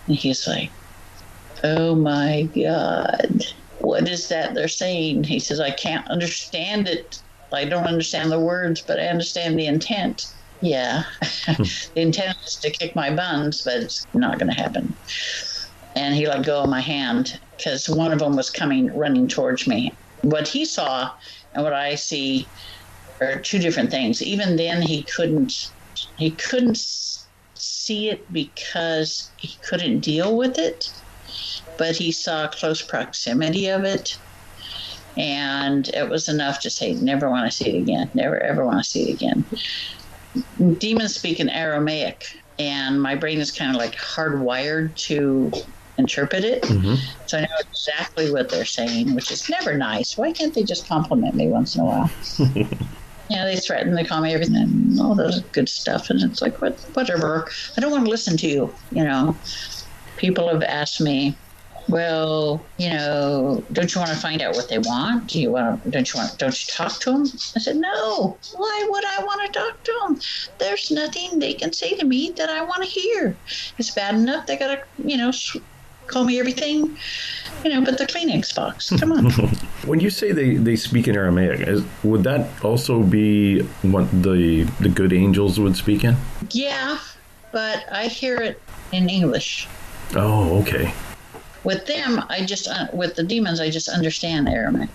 And he's like, oh my God, what is that they're saying? He says, I can't understand it. I don't understand the words, but I understand the intent. Yeah, the intent is to kick my buns, but it's not going to happen. And he let go of my hand because one of them was running towards me. What he saw and what I see are two different things. Even then, he couldn't see it because he couldn't deal with it, but he saw close proximity of it. And it was enough to say, never want to see it again. Never, ever want to see it again. Demons speak in Aramaic, and my brain is kind of like hardwired to interpret it. Mm-hmm. So I know exactly what they're saying, which is never nice. Why can't they just compliment me once in a while? They threaten, they call me everything, and all those good stuff. And it's like, whatever. I don't want to listen to you. People have asked me, well, don't you want to find out what they want? Don't you talk to them? I said, no. Why would I want to talk to them? There's nothing they can say to me that I want to hear. It's bad enough they got to, call me everything, but the Kleenex box. Come on. When you say they speak in Aramaic, would that also be what the good angels would speak in? Yeah, but I hear it in English. Oh, okay. With them, with the demons, I just understand Aramaic.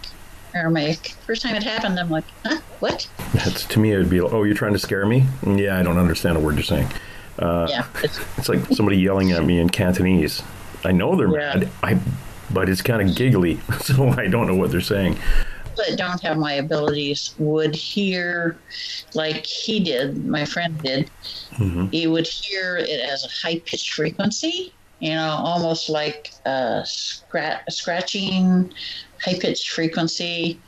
First time it happened, I'm like, huh? What? To me, it would be, oh, you're trying to scare me? Yeah, I don't understand a word you're saying. Yeah. It's like somebody yelling at me in Cantonese. I know they're mad, but it's kind of giggly, so I don't know what they're saying. That don't have my abilities would hear like he did, my friend did. Mm-hmm. He would hear it as a high-pitched frequency. Almost like a scratching, high-pitched frequency.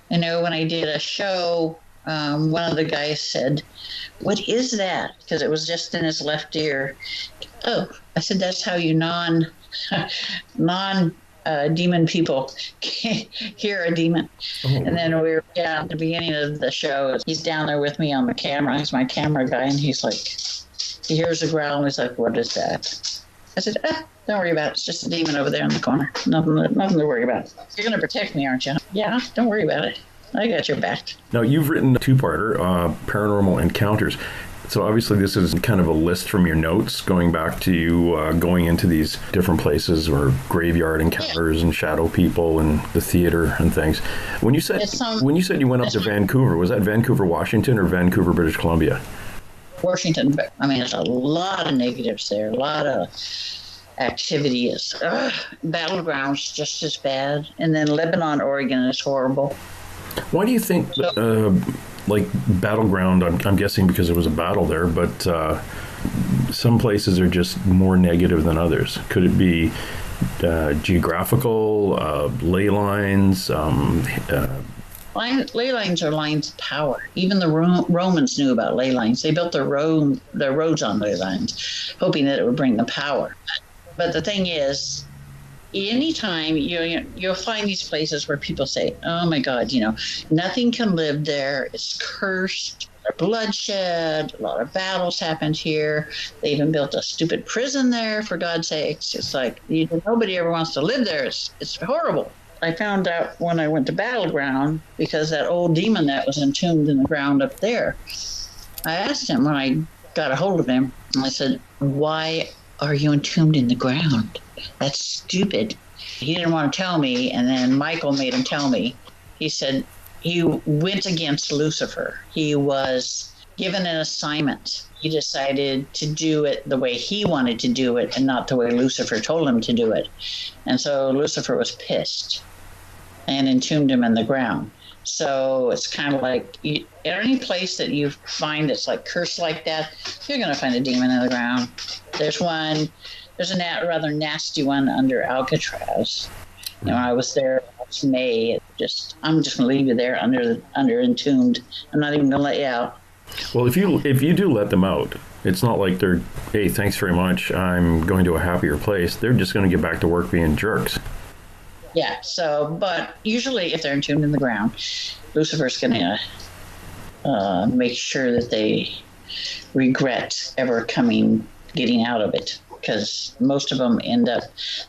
When I did a show, one of the guys said, what is that? Because it was just in his left ear. Oh, I said, that's how you non-demon people hear a demon. Oh. And then we were at the beginning of the show. He's down there with me on the camera. He's my camera guy, and he's like, he hears a growl, and he's like, what is that? I said, don't worry about it. It's just a demon over there in the corner. Nothing to worry about. You're going to protect me, aren't you? Yeah, don't worry about it. I got your back. Now, you've written a two-parter, Paranormal Encounters. So obviously this is kind of a list from your notes going back to you going into these different places or graveyard encounters and shadow people and the theater and things. When you said you went up to Vancouver, was that Vancouver, Washington or Vancouver, British Columbia? Washington. I mean, there's a lot of negatives there. A lot of activity is battlegrounds just as bad. And then Lebanon, Oregon is horrible. Why do you think, like battleground, I'm guessing because it was a battle there, but some places are just more negative than others? Could it be geographical, ley lines? Ley lines are lines of power. Even the Romans knew about ley lines. They built their roads on ley lines, hoping that it would bring the power. But the thing is, anytime you'll find these places where people say, oh my God, nothing can live there. It's cursed. Bloodshed. A lot of battles happened here. They even built a stupid prison there, for God's sakes. It's like nobody ever wants to live there. It's horrible. I found out when I went to Battleground, because that old demon that was entombed in the ground up there, I asked him when I got a hold of him, and I said, why are you entombed in the ground? That's stupid. He didn't want to tell me, and then Michael made him tell me. He said he went against Lucifer. He was given an assignment. He decided to do it the way he wanted to do it and not the way Lucifer told him to do it. And so Lucifer was pissed and entombed him in the ground. So it's kind of like any place that you find that's like cursed like that, you're going to find a demon in the ground. There's a rather nasty one under Alcatraz. And when I was there last May, I'm just going to leave you there under entombed. I'm not even going to let you out. Well, if you do let them out, it's not like they're, hey, thanks very much, I'm going to a happier place. They're just going to get back to work being jerks. Yeah, but usually if they're entombed in the ground, Lucifer's going to make sure that they regret ever getting out of it, because most of them end up,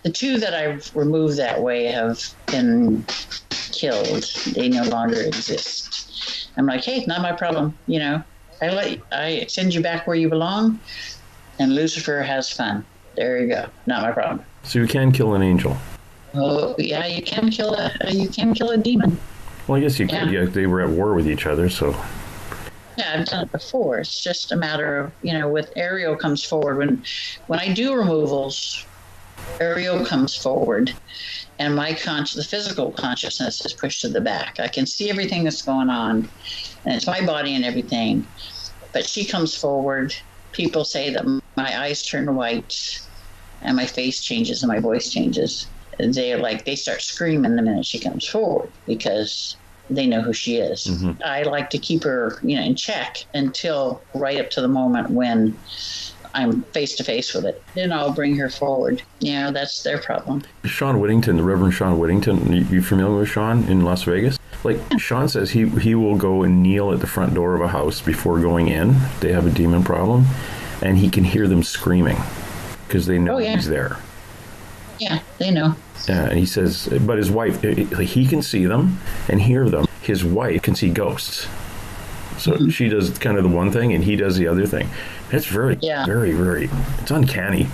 the two that I've removed that way have been killed. They no longer exist. I'm like, hey, not my problem, I send you back where you belong, and Lucifer has fun. There you go. Not my problem. So you can kill an angel. Oh yeah, you can kill a demon. Well, I guess you could. Yeah, they were at war with each other, so. Yeah, I've done it before. It's just a matter of, with Ariel comes forward. When I do removals, Ariel comes forward, and the physical consciousness is pushed to the back. I can see everything that's going on, and it's my body and everything. But she comes forward. People say that my eyes turn white, and my face changes, and my voice changes. They start screaming the minute she comes forward because they know who she is. Mm-hmm. I like to keep her, in check until right up to the moment when I'm face to face with it. Then I'll bring her forward. That's their problem. Sean Whittington, the Reverend Sean Whittington, you familiar with Sean in Las Vegas? Sean says he will go and kneel at the front door of a house before going in. They have a demon problem, and he can hear them screaming because they know he's there. Yeah, they know. And he says, but his wife, he can see them and hear them. His wife can see ghosts. So she does kind of the one thing and he does the other thing. It's very, very, it's uncanny.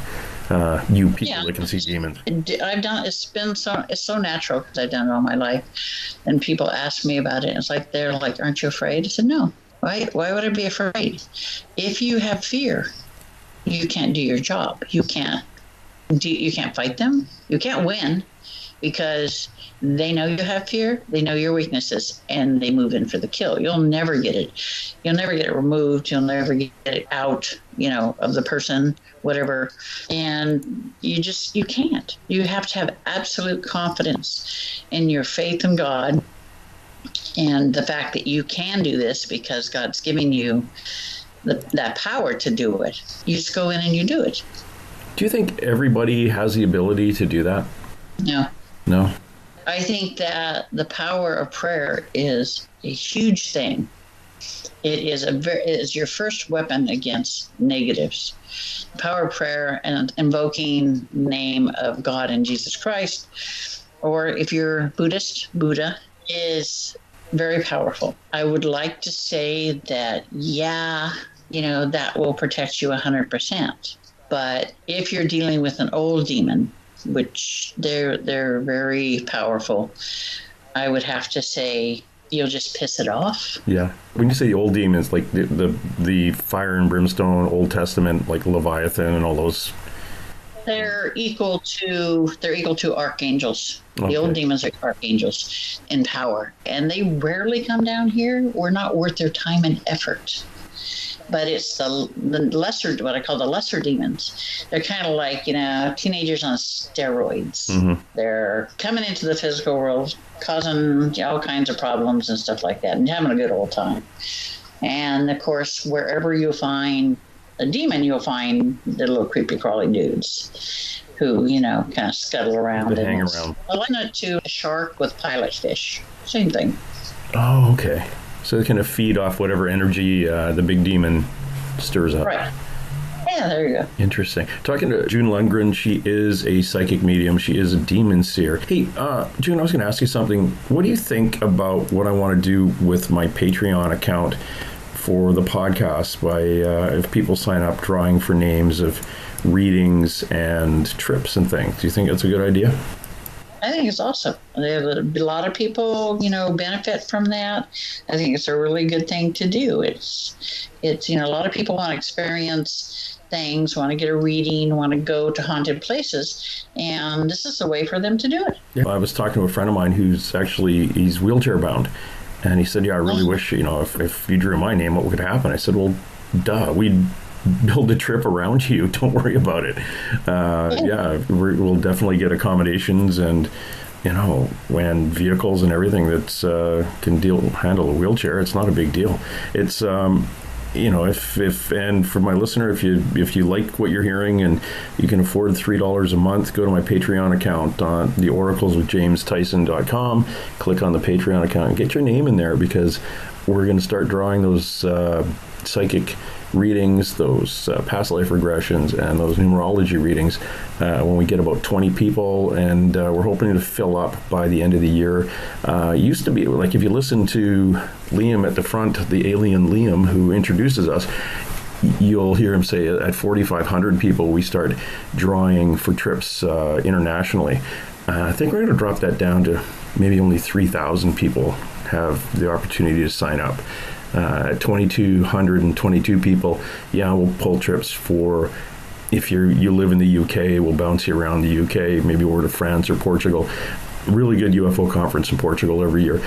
You people that can see demons. It's so natural because I've done it all my life. And people ask me about it. And it's like, they're like, aren't you afraid? I said, no. Why would I be afraid? If you have fear, you can't do your job. You can't fight them. You can't win because they know you have fear. They know your weaknesses, and they move in for the kill. You'll never get it. You'll never get it removed. You'll never get it out, of the person, whatever. And you can't. You have to have absolute confidence in your faith in God and the fact that you can do this because God's giving you that power to do it. You just go in and you do it. Do you think everybody has the ability to do that? No. I think that the power of prayer is a huge thing. It is your first weapon against negatives. The power of prayer and invoking the name of God and Jesus Christ, or if you're Buddhist, Buddha, is very powerful. I would like to say that, that will protect you 100%. But if you're dealing with an old demon, which they're very powerful, I would have to say you'll just piss it off. Yeah. When you say the old demons, like the fire and brimstone, Old Testament, like Leviathan and all those. They're equal to archangels. Okay. The old demons are archangels in power, and they rarely come down here. We're not worth their time and effort. But it's the lesser, what I call the lesser demons. They're kind of like, teenagers on steroids. Mm-hmm. They're coming into the physical world, causing all kinds of problems and stuff like that, and having a good old time. And, of course, wherever you find a demon, you'll find the little creepy crawly dudes who, kind of scuttle around. They hang around. I liken it to a shark with pilot fish. Same thing. Oh, okay. So they kind of feed off whatever energy the big demon stirs up. Right. Yeah, there you go. Interesting. Talking to June Lundgren, she is a psychic medium. She is a demon seer. Hey, June, I was going to ask you something. What do you think about what I want to do with my Patreon account for the podcast by if people sign up drawing for names of readings and trips and things? Do you think that's a good idea? I think it's awesome. A lot of people, benefit from that. I think it's a really good thing to do. It's a lot of people want to experience things, want to get a reading, want to go to haunted places, and this is a way for them to do it. Yeah. I was talking to a friend of mine he's wheelchair bound, and he said, yeah, I really wish, if you drew my name, what would happen? I said, well, duh, we'd build a trip around you. Don't worry about it. We'll definitely get accommodations and, when vehicles and everything that's can handle a wheelchair. It's not a big deal. It's if and for my listener, if you like what you're hearing and you can afford $3 a month, go to my Patreon account on the oracleswithjamestyson.com, click on the Patreon account and get your name in there, because we're going to start drawing those psychic readings, those past life regressions, and those numerology readings when we get about 20 people, and we're hoping to fill up by the end of the year. Used to be, like, if you listen to Liam at the front, the alien Liam who introduces us, you'll hear him say at 4,500 people we start drawing for trips internationally. I think we're going to drop that down to maybe only 3,000 people have the opportunity to sign up. At 2,222 people, we'll pull trips for, if you live in the UK, we'll bounce you around the UK, maybe over to France or Portugal. Really good UFO conference in Portugal every year.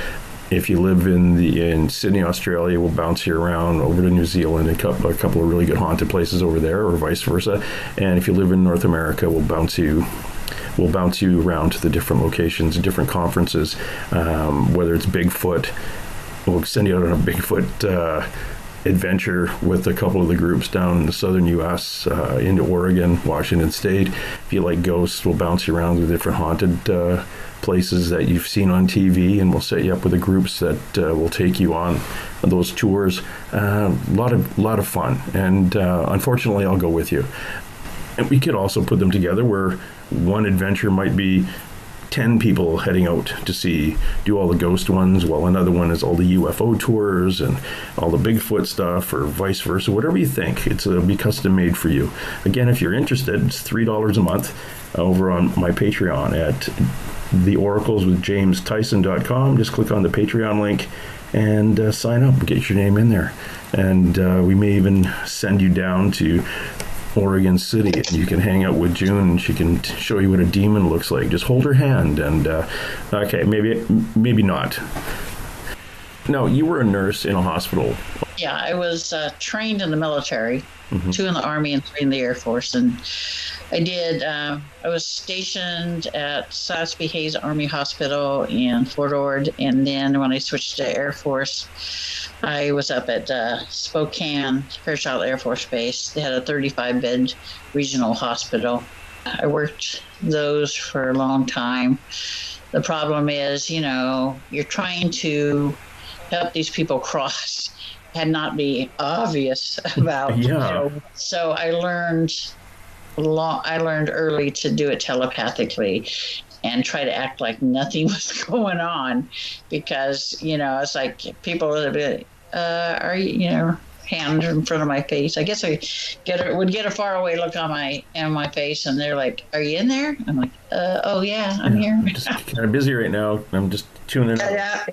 If you live in Sydney, Australia, we'll bounce you around over to New Zealand, a couple of really good haunted places over there, or vice versa. And if you live in North America, we'll bounce you around to the different locations, different conferences, whether it's Bigfoot. We'll send you out on a Bigfoot adventure with a couple of the groups down in the southern U.S., into Oregon, Washington State. If you like ghosts, we'll bounce you around to different haunted places that you've seen on TV, and we'll set you up with the groups that will take you on those tours. A lot of fun, and unfortunately, I'll go with you. And we could also put them together where one adventure might be 10 people heading out to do all the ghost ones, while another one is all the UFO tours and all the Bigfoot stuff, or vice versa, whatever you think. It'll be custom made for you. Again, if you're interested, it's $3 a month over on my Patreon at theoracleswithjamestyson.com. Just click on the Patreon link and sign up and get your name in there. And we may even send you down to Oregon City, and you can hang out with June, and she can show you what a demon looks like. Just hold her hand, and okay, maybe not. No, you were a nurse in a hospital. Yeah, I was trained in the military, 2 in the Army and 3 in the Air Force, and I was stationed at Sasby Hayes Army Hospital in Fort Ord, and then when I switched to Air Force, I was up at Spokane, Fairchild Air Force Base. They had a 35-bed regional hospital. I worked those for a long time. The problem is, you're trying to help these people cross and not be obvious about, So I learned early to do it telepathically and try to act like nothing was going on, because, it's like people would be, are you, hand in front of my face. I guess I would get a faraway look on my face, and they're like, "Are you in there?" I'm like, "Oh yeah, I'm here." I'm just kind of busy right now. I'm just tuning in. Yeah.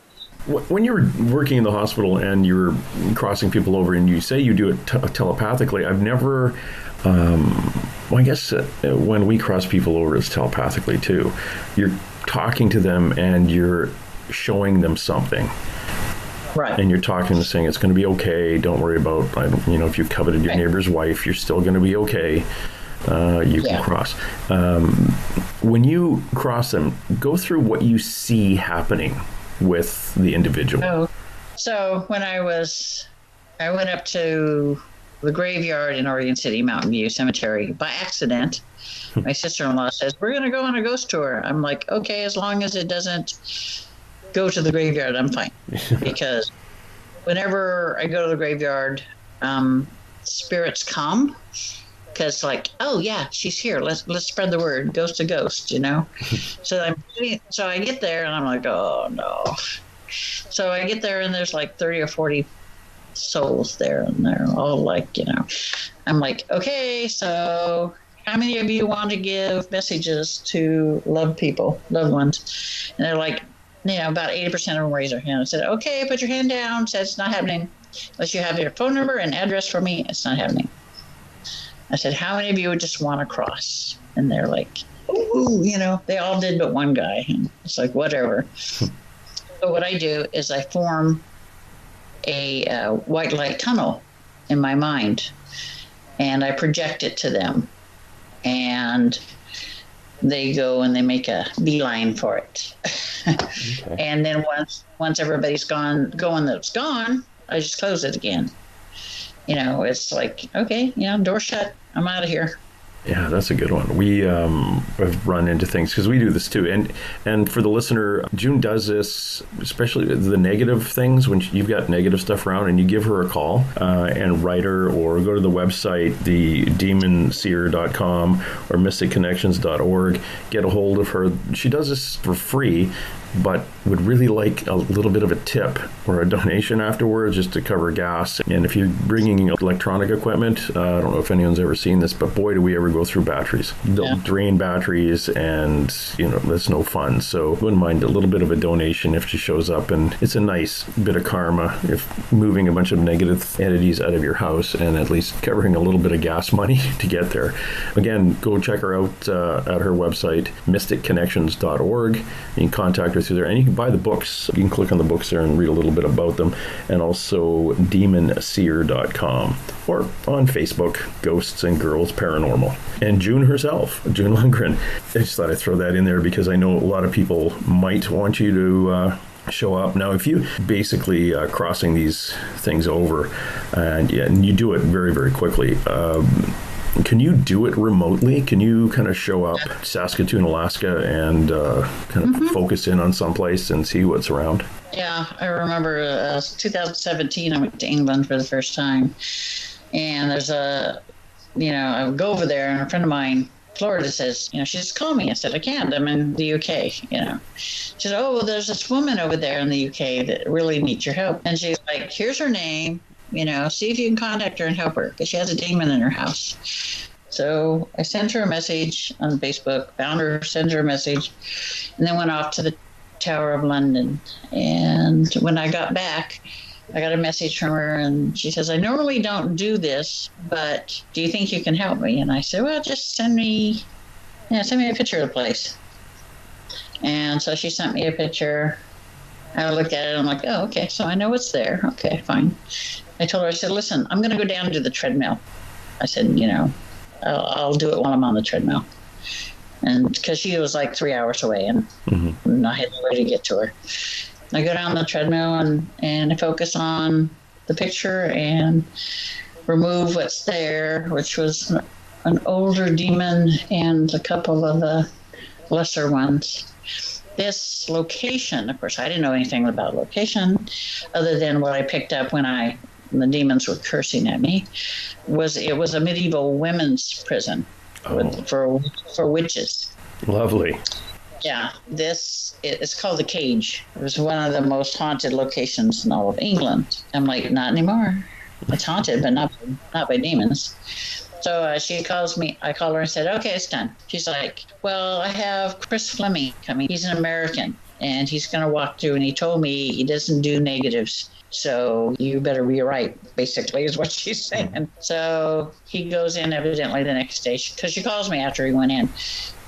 When you were working in the hospital and you were crossing people over, and you say you do it telepathically, I've never. I guess when we cross people over, it's telepathically too. You're talking to them and you're showing them something. Right. And you're talking and saying it's going to be okay. Don't worry about, if you coveted your neighbor's wife, you're still going to be okay. You can cross. When you cross them, go through what you see happening with the individual. Oh, so when I went up to the graveyard in Oregon City, Mountain View Cemetery, by accident. My sister-in-law says, "We're going to go on a ghost tour." I'm like, okay, as long as it doesn't go to the graveyard, I'm fine. Because whenever I go to the graveyard, spirits come. Because oh yeah, she's here. Let's spread the word. Ghost to ghost, So I get there and I'm like, oh no. So I get there and there's 30 or 40 souls there, and they're all I'm like, okay, so how many of you want to give messages to loved ones? And they're like, about 80% of them raise their hand. I said, okay, put your hand down. Said it's not happening. Unless you have your phone number and address for me, it's not happening. I said, how many of you would just want to cross? And they're like, ooh, they all did but one guy. And it's like, whatever. So what I do is I form a white light tunnel in my mind, and I project it to them. And they go and they make a beeline for it. Okay. And then once everybody's going that's gone, I just close it again. It's like, okay, door shut. I'm out of here. Yeah, that's a good one. We have run into things because we do this too. And for the listener, June does this, especially the negative things, when you've got negative stuff around, and you give her a call and write her, or go to the website, the demonseer.com or mysticconnections.org, get a hold of her. She does this for free, but would really like a little bit of a tip or a donation afterwards just to cover gas. And if you're bringing electronic equipment, I don't know if anyone's ever seen this, but boy, do we ever go through batteries. They'll drain batteries, and that's no fun. So I wouldn't mind a little bit of a donation if she shows up, and it's a nice bit of karma if moving a bunch of negative entities out of your house and at least covering a little bit of gas money to get there. Again, go check her out at her website, mysticconnections.org. You can contact her through there, and you can buy the books. You can click on the books there and read a little bit about them, and also demonseer.com, or on Facebook, Ghosts and Girls Paranormal. And June herself, June Lundgren. I just thought I'd throw that in there because I know a lot of people might want you to show up. Now, if you basically crossing these things over, and you do it very, very quickly, can you do it remotely? Can you kind of show up Saskatoon, Alaska, and kind of focus in on someplace and see what's around? Yeah, I remember 2017, I went to England for the first time. And there's I would go over there, and a friend of mine, Florida, says, she just called me. I said, I can't. I'm in the UK, She said, oh, well, there's this woman over there in the UK that really needs your help. And she's like, here's her name. See if you can contact her and help her, because she has a demon in her house. So I sent her a message on Facebook, found her, sent her a message, and then went off to the Tower of London. And when I got back, I got a message from her, and she says, I normally don't do this, but do you think you can help me? And I said, well, just send me a picture of the place. And so she sent me a picture. I looked at it, and I'm like, oh, okay, so I know it's there. Okay, fine. I told her, I said, listen, I'm going to go down and do the treadmill. I said, I'll do it while I'm on the treadmill. And because she was like 3 hours away, and I had no way to get to her. I go down the treadmill and I focus on the picture and remove what's there, which was an older demon and a couple of the lesser ones. This location, of course, I didn't know anything about location other than what I picked up when the demons were cursing at me. It was a medieval women's prison for witches. Lovely. Yeah, it's called the Cage. It was one of the most haunted locations in all of England. I'm like, not anymore. It's haunted, but not by demons. So she calls me. I call her and said, okay, it's done. She's like, well, I have Chris Fleming coming. He's an American, and he's going to walk through, and he told me he doesn't do negatives. So you better rewrite, basically, is what she's saying. So he goes in evidently the next day, because she calls me after he went in.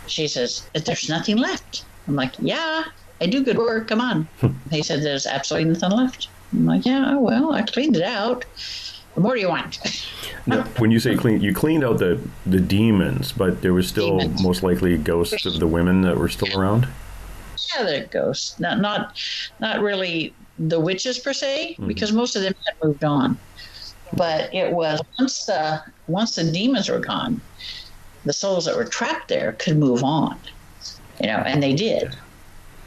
She says, there's nothing left. I'm like, yeah, I do good work. Come on. He said, there's absolutely nothing left. I'm like, yeah, well, I cleaned it out. What more do you want? Now, when you say clean, you cleaned out the demons, but there was still most likely ghosts of the women that were still around? Yeah, they're ghosts. Not really the witches per se, because most of them had moved on. But it was once the demons were gone, the souls that were trapped there could move on, and they did.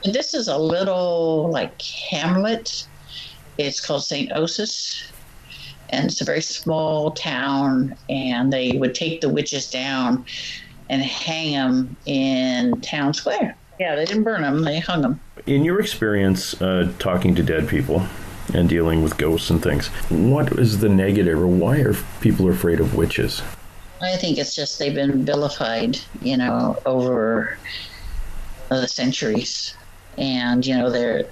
And this is a little like hamlet. It's called St. Osyth, and it's a very small town, and they would take the witches down and hang them in town square. Yeah, they didn't burn them, they hung them. In your experience talking to dead people and dealing with ghosts and things, what is the negative, or why are people afraid of witches? I think it's just they've been vilified, over the centuries. And,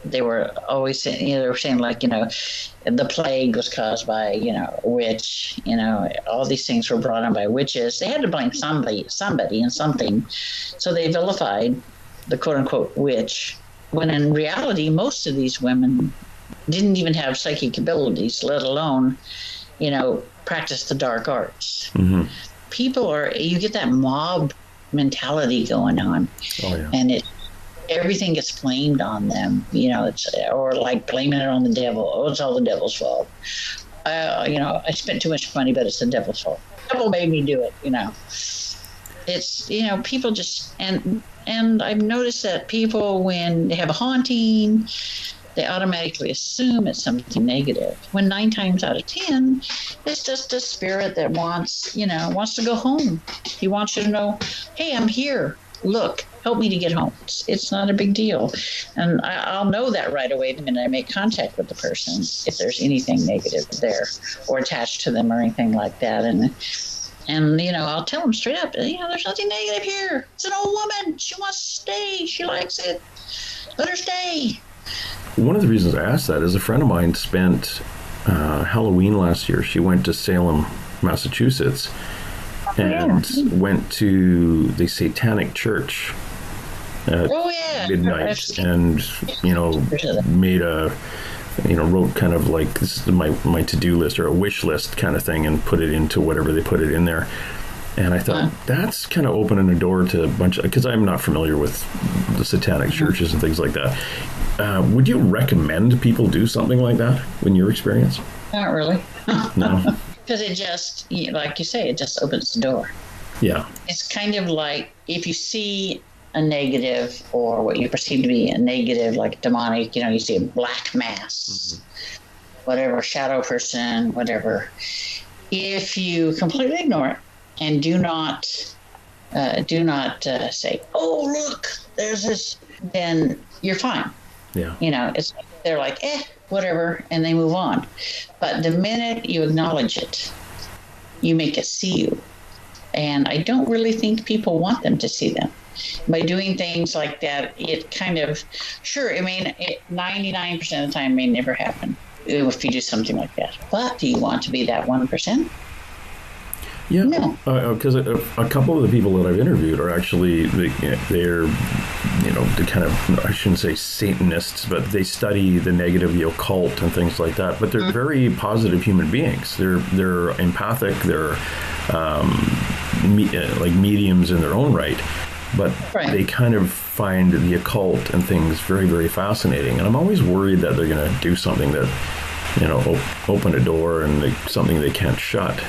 they were always saying, they were saying like, the plague was caused by, a witch, all these things were brought on by witches. They had to blame somebody and something. So they vilified the quote unquote witch, when in reality, most of these women didn't even have psychic abilities, let alone, practice the dark arts. Mm-hmm. You get that mob mentality going on. Oh, yeah. And everything gets blamed on them, or like blaming it on the devil. Oh, it's all the devil's fault. I spent too much money, but it's the devil's fault. The devil made me do it, It's, people just, and I've noticed that people, when they have a haunting, they automatically assume it's something negative. When 9 times out of 10, it's just a spirit that wants to go home. He wants you to know, hey, I'm here. Look, help me to get home. It's not a big deal. And I'll know that right away the minute I make contact with the person, if there's anything negative there or attached to them or anything like that. And I'll tell them straight up, there's nothing negative here. It's an old woman. She wants to stay. She likes it. Let her stay. One of the reasons I asked that is a friend of mine spent Halloween last year. She went to Salem, Massachusetts, and went to the Satanic Church at midnight, and made wrote kind of like, this is my to-do list or a wish list kind of thing, and put it into whatever they put it in there. And I thought, that's kind of opening a door to a bunch of, because I'm not familiar with the Satanic churches and things like that. Would you recommend people do something like that in your experience? Not really. No. Because it just, like you say, it just opens the door. Yeah. It's kind of like if you see a negative, or what you perceive to be a negative, like demonic, you see a black mass, whatever, shadow person, whatever. If you completely ignore it and do not say, oh, look, there's this, then you're fine. Yeah. It's, they're like, whatever, and they move on. But the minute you acknowledge it, you make it see you. And I don't really think people want them to see them. By doing things like that, it kind of, 99% of the time may never happen if you do something like that. But do you want to be that 1%? Yeah, no. Because a couple of the people that I've interviewed are actually, they're kind of, I shouldn't say Satanists, but they study the negative, the occult and things like that. But they're very positive human beings. They're empathic. They're like mediums in their own right. But they kind of find the occult and things very, very fascinating. And I'm always worried that they're going to do something that, open a door and something they can't shut.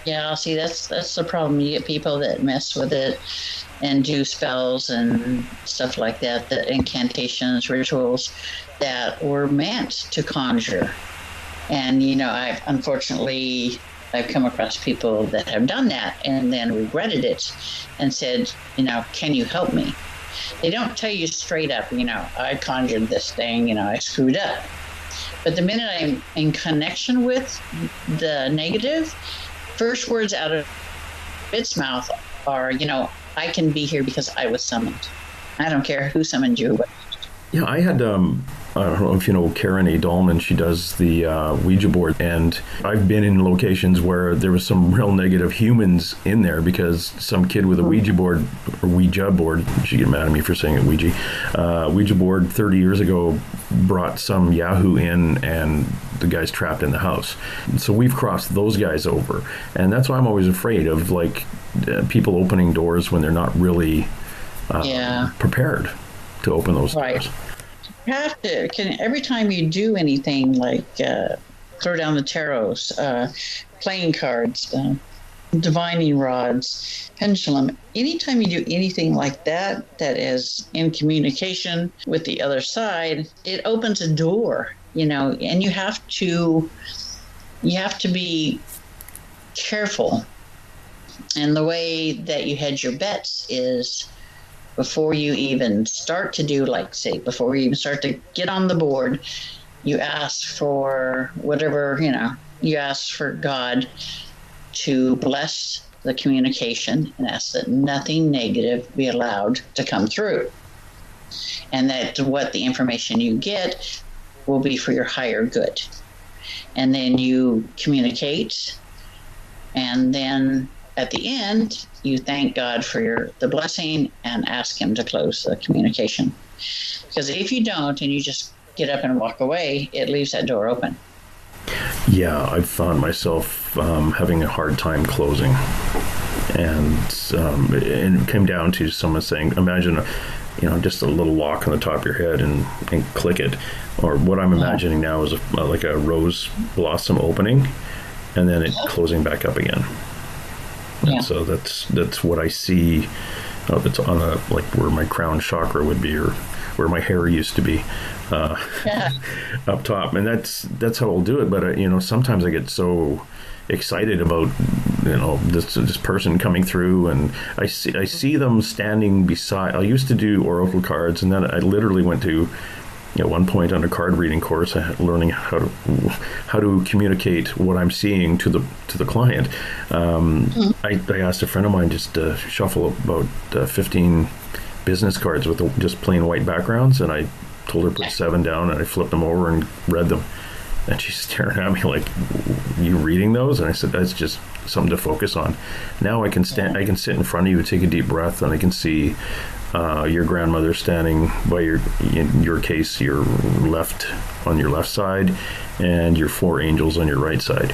Yeah, see, that's the problem. You get people that mess with it and do spells and stuff like that, the incantations, rituals that were meant to conjure. And, I've come across people that have done that and then regretted it and said, can you help me? They don't tell you straight up, I conjured this thing, I screwed up. But the minute I'm in connection with the negative, first words out of its mouth are, I can be here because I was summoned. I don't care who summoned you. Yeah, I had, I don't know if you know Karen A. Dahlman, she does the Ouija board, and I've been in locations where there was some real negative humans in there because some kid with a Ouija board, she get mad at me for saying it, Ouija board 30 years ago brought some Yahoo in, and the guy's trapped in the house. So we've crossed those guys over, and that's why I'm always afraid of people opening doors when they're not really prepared to open those doors. You have to, every time you do anything like throw down the tarots, playing cards, divining rods, pendulum, anytime you do anything like that that is in communication with the other side, it opens a door, and you have to be careful. And the way that you hedge your bets is before you even start to do, before you even start to get on the board, you ask for whatever, you ask for God to bless the communication and ask that nothing negative be allowed to come through. And that what the information you get will be for your higher good. And then you communicate, and then at the end, you thank God for the blessing and ask him to close the communication. Because if you don't and you just get up and walk away, it leaves that door open. Yeah, I've found myself having a hard time closing. And it came down to someone saying, imagine just a little lock on the top of your head and click it. Or what I'm imagining now is like a rose blossom opening and then it closing back up again. And so that's what I see. It's on like where my crown chakra would be, or where my hair used to be, up top. And that's how I'll do it. But sometimes I get so excited about this person coming through, and I see them standing beside. I used to do oracle cards, and then I literally went to at one point on a card reading course, learning how to communicate what I'm seeing to the client. I asked a friend of mine just to shuffle about 15 business cards with just plain white backgrounds, and I told her to put 7 down, and I flipped them over and read them. And she's staring at me like, "You reading those?" And I said, "That's just something to focus on." Now I can stand. I can sit in front of you, take a deep breath, and I can see your grandmother standing by in your case, your left on your left side, and your 4 angels on your right side.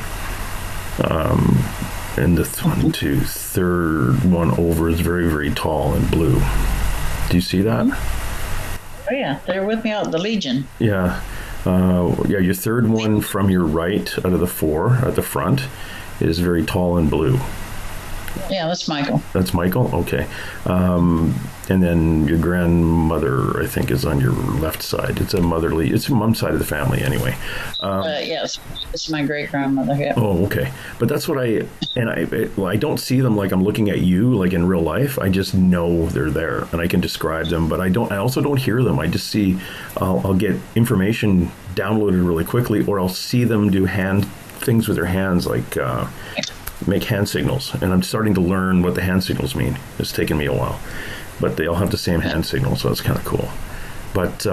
And the third one over is very, very tall and blue. Do you see that? Oh yeah, they're with me out the Legion. Yeah. Your third one from your right out of the 4 at the front is very tall and blue. Yeah, that's Michael. That's Michael? Okay. And then your grandmother, I think, is on your left side. It's a mom's side of the family anyway. Yes, it's my great-grandmother, yeah. Oh, okay. But that's what I don't see them like I'm looking at you, like in real life. I just know they're there, and I can describe them, but I also don't hear them. I just see, I'll get information downloaded really quickly, or I'll see them do things with their hands, like make hand signals, and I'm starting to learn what the hand signals mean. It's taken me a while, but they all have the same hand signal, so it's kind of cool. But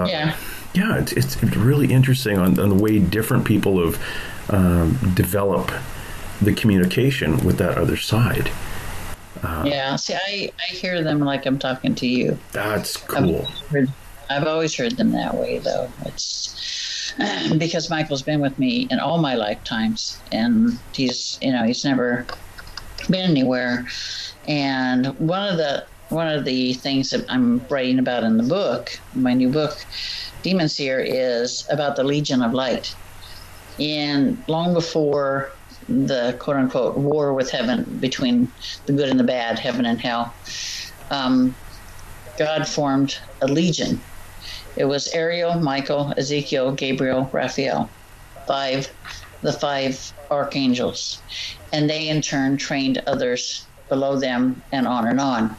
it's really interesting on the way different people have developed the communication with that other side. See, I hear them like I'm talking to you. That's cool. I've always heard them that way, though. It's because Michael's been with me in all my lifetimes, and he's never been anywhere. And one of the things that I'm writing about in the book, my new book, Demon Seer, is about the Legion of Light. And long before the quote unquote war with heaven, between the good and the bad, heaven and hell, God formed a legion. It was Ariel, Michael, Ezekiel, Gabriel, Raphael, the 5 archangels. And they in turn trained others below them, and on and on.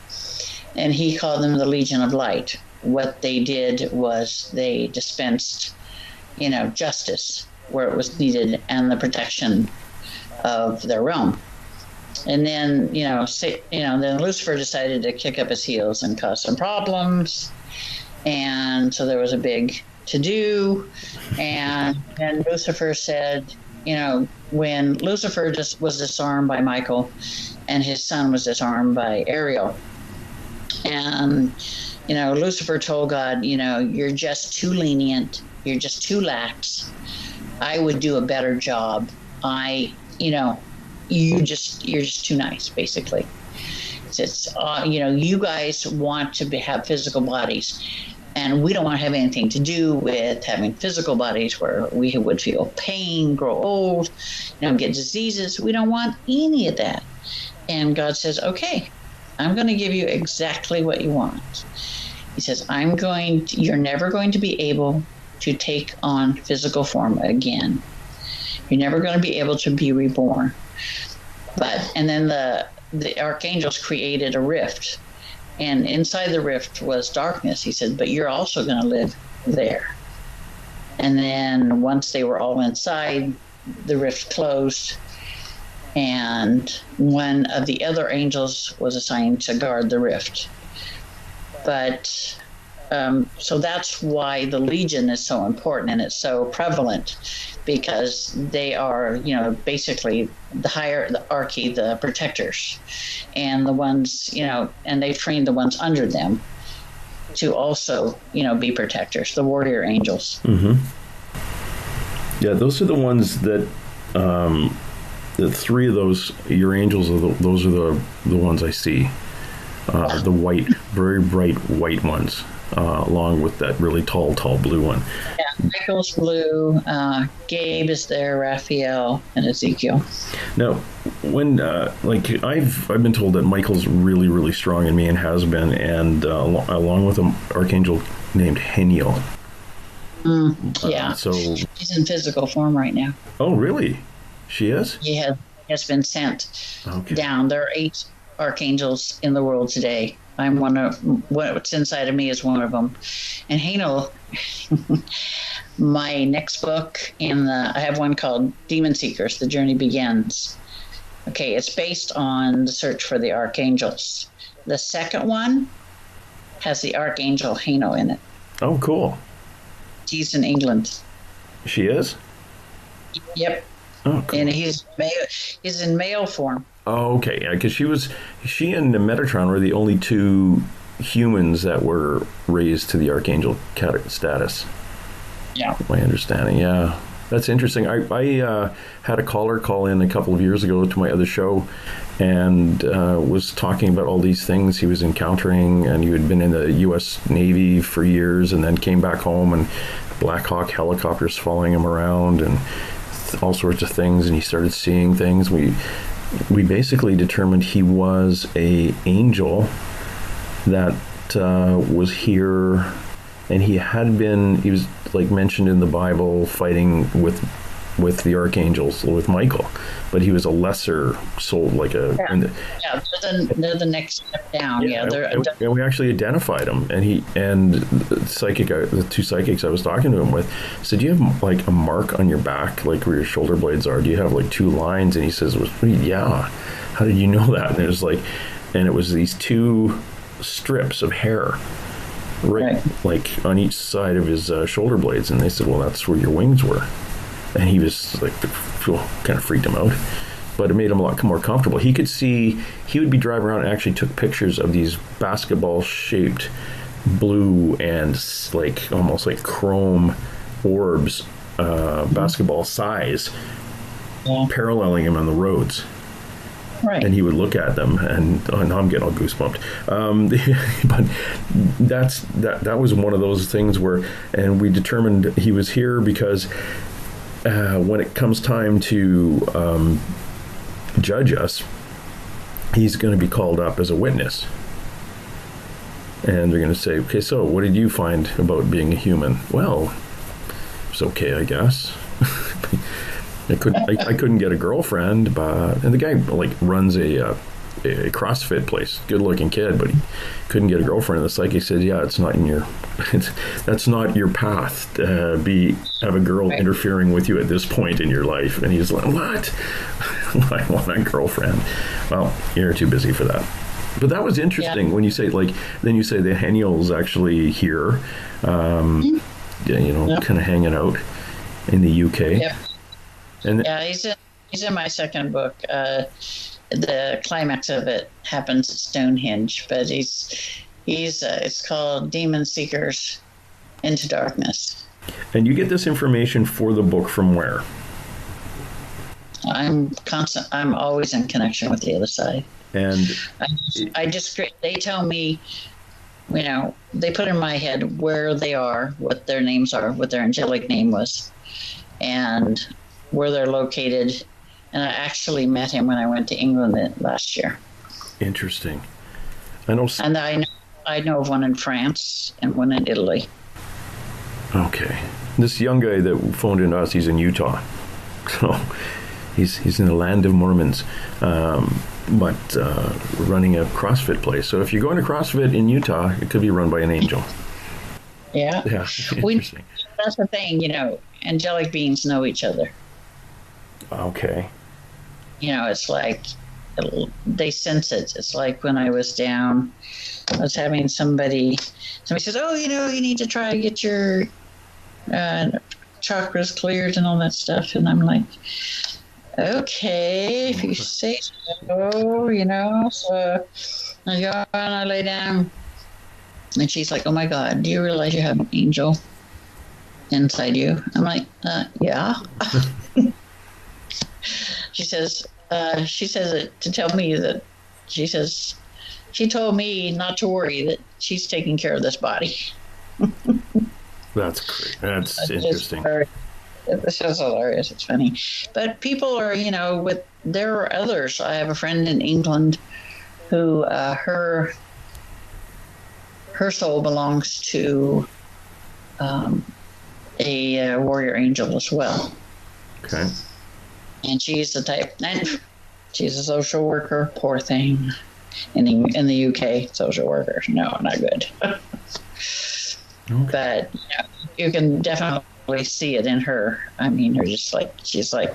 And he called them the Legion of Light. What they did was they dispensed, justice where it was needed, and the protection of their realm. And then, then Lucifer decided to kick up his heels and cause some problems. And so there was a big to-do. And then Lucifer said, when Lucifer just was disarmed by Michael, and his son was disarmed by Ariel. And, Lucifer told God, you're just too lenient. You're just too lax. I would do a better job. You're just too nice, basically. It's, you guys want to have physical bodies, and we don't want to have anything to do with having physical bodies where we would feel pain, grow old, get diseases. We don't want any of that. And God says, okay, I'm going to give you exactly what you want. He says, you're never going to be able to take on physical form again. You're never going to be able to be reborn. And then the archangels created a rift, and inside the rift was darkness. He said, but you're also going to live there. And then once they were all inside, the rift closed, and one of the other angels was assigned to guard the rift. But so that's why the Legion is so important and it's so prevalent, because they are, basically the hierarchy, the protectors, and the ones, and they train the ones under them to also, be protectors, the warrior angels. Mm-hmm. Yeah, those are the ones that, the three of those, your angels, those are the ones I see. The white, very bright white ones, along with that really tall blue one. Yeah, Michael's blue, Gabe is there, Raphael, and Ezekiel. Now, when I've been told that Michael's really, really strong in me and has been, and along with an archangel named Heniel. Yeah. So she's in physical form right now. Oh, really? She is? He has been sent down. There are 8 archangels in the world today. I'm one of what's inside of me is one of them. And Haniel, my next book I have one called Demon Seekers, The Journey Begins. Okay, it's based on the search for the archangels. The second one has the archangel Haniel in it. Oh, cool. She's in England. She is? Yep. Oh, cool. And he's in male form. Oh, okay. Because she and Metatron were the only 2 humans that were raised to the archangel status. Yeah. My understanding. Yeah. That's interesting. I had a caller call in a couple of years ago to my other show and was talking about all these things he was encountering, and he had been in the U.S. Navy for years and then came back home, and Black Hawk helicopters following him around and all sorts of things, and he started seeing things. We basically determined he was an angel that was here, and he was like mentioned in the Bible fighting with the archangels, with Michael, but he was a lesser soul, like a... They're the next step down. And we actually identified him, and the 2 psychics I was talking to him with said, "Do you have like a mark on your back, like where your shoulder blades are? Do you have like 2 lines?" And he says, "Yeah. How did you know that?" And it was these 2 strips of hair, right, like on each side of his shoulder blades. And they said, "Well, that's where your wings were." And he was like, kind of freaked him out, but it made him a lot more comfortable. He could see, he would be driving around and actually took pictures of these basketball shaped blue and like almost like chrome orbs, basketball size, paralleling him on the roads. Right. And he would look at them, and now I'm getting all goosebumped. But that was one of those things where, and we determined he was here because when it comes time to judge us, he's going to be called up as a witness. And they're going to say, "Okay, so what did you find about being a human?" "Well, it's okay, I guess." I couldn't get a girlfriend, and the guy like runs a CrossFit place, good looking kid, but he couldn't get a girlfriend. And the psychic said, "Yeah, that's not your path to have a girl interfering with you at this point in your life." And he's like, "What? I want a girlfriend." Well, you're too busy for that. But that was interesting when you say then you say the Heniel's actually here, kind of hanging out in the UK. Yep. And he's in my second book. The climax of it happens at Stonehenge, but it's called Demon Seekers Into Darkness. And you get this information for the book from where? I'm always in connection with the other side. And they tell me, they put in my head where they are, what their names are, what their angelic name was, and where they're located. And I actually met him when I went to England last year. Interesting. I know of one in France and one in Italy. Okay. This young guy that phoned in us, he's in Utah. So he's in the land of Mormons, but running a CrossFit place. So if you're going to CrossFit in Utah, it could be run by an angel. Yeah. Yeah. Interesting. That's the thing, angelic beings know each other. Okay. it's like they sense it. It's like when I was down, I was having somebody says, oh, you need to try to get your chakras cleared and all that stuff. And I'm like, okay, if you say so, so I go and I lay down. And she's like, oh my God, do you realize you have an angel inside you? I'm like, yeah. She says it to tell me that, she told me not to worry, that she's taking care of this body. That's great. That's interesting. This is hilarious. It's funny. But people are, there are others. I have a friend in England who, her soul belongs to a warrior angel as well. Okay. And she's the type, she's a social worker, poor thing. In the UK, social workers, no, not good. Okay. But you can definitely see it in her. I mean, she's like,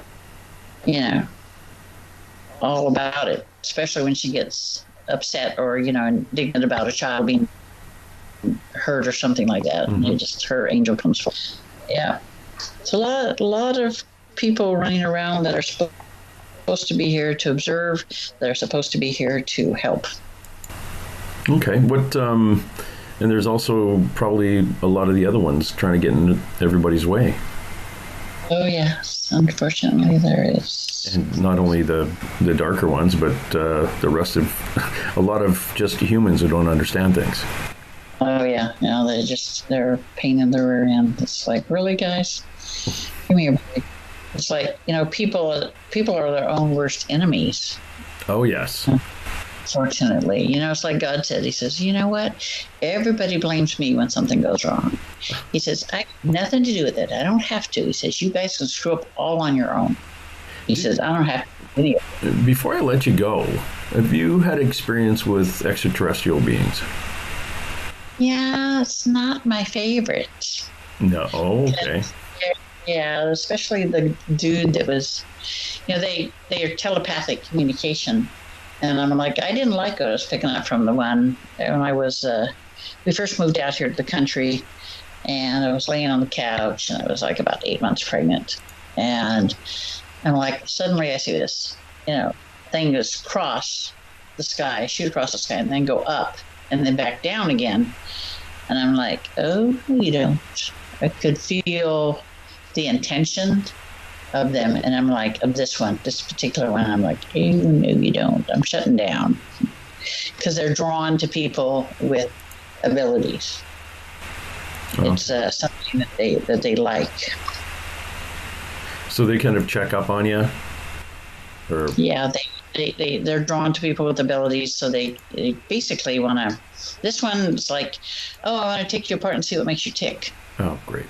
all about it, especially when she gets upset or, indignant about a child being hurt or something like that. Mm-hmm. Her angel comes forward. Yeah. It's a lot of people running around that are supposed to be here to observe. They're supposed to be here to help. Okay. And there's also probably a lot of the other ones trying to get in everybody's way. Oh yes, unfortunately there is. And not only the darker ones, but the rest of a lot of just humans who don't understand things. Oh yeah, they're a pain in the rear end. It's like, really, guys, give me a break. It's like, people are their own worst enemies. Oh yes. Fortunately, it's like God said. He says, you know what? Everybody blames me when something goes wrong. He says, I have nothing to do with it. I don't have to. He says, you guys can screw up all on your own. He says, I don't have to do any of it. Before I let you go, have you had experience with extraterrestrial beings? Yeah, it's not my favorite. No, okay. Yeah, especially the dude that was, they are telepathic communication. And I'm like, I didn't like what I was picking up from the one when I was, we first moved out here to the country, and I was laying on the couch, and I was like about 8 months pregnant. And I'm like, suddenly I see this, thing just cross the sky, shoot across the sky, and then go up, and then back down again. And I'm like, oh, you don't. I could feel the intention of them, and I'm like, of this particular one, I'm like, oh, no, you don't. I'm shutting down, because they're drawn to people with abilities. Oh. It's something that they like. So they kind of check up on you, or yeah, they're drawn to people with abilities. So they basically want to. This one's like, oh, I want to take you apart and see what makes you tick. Oh, great.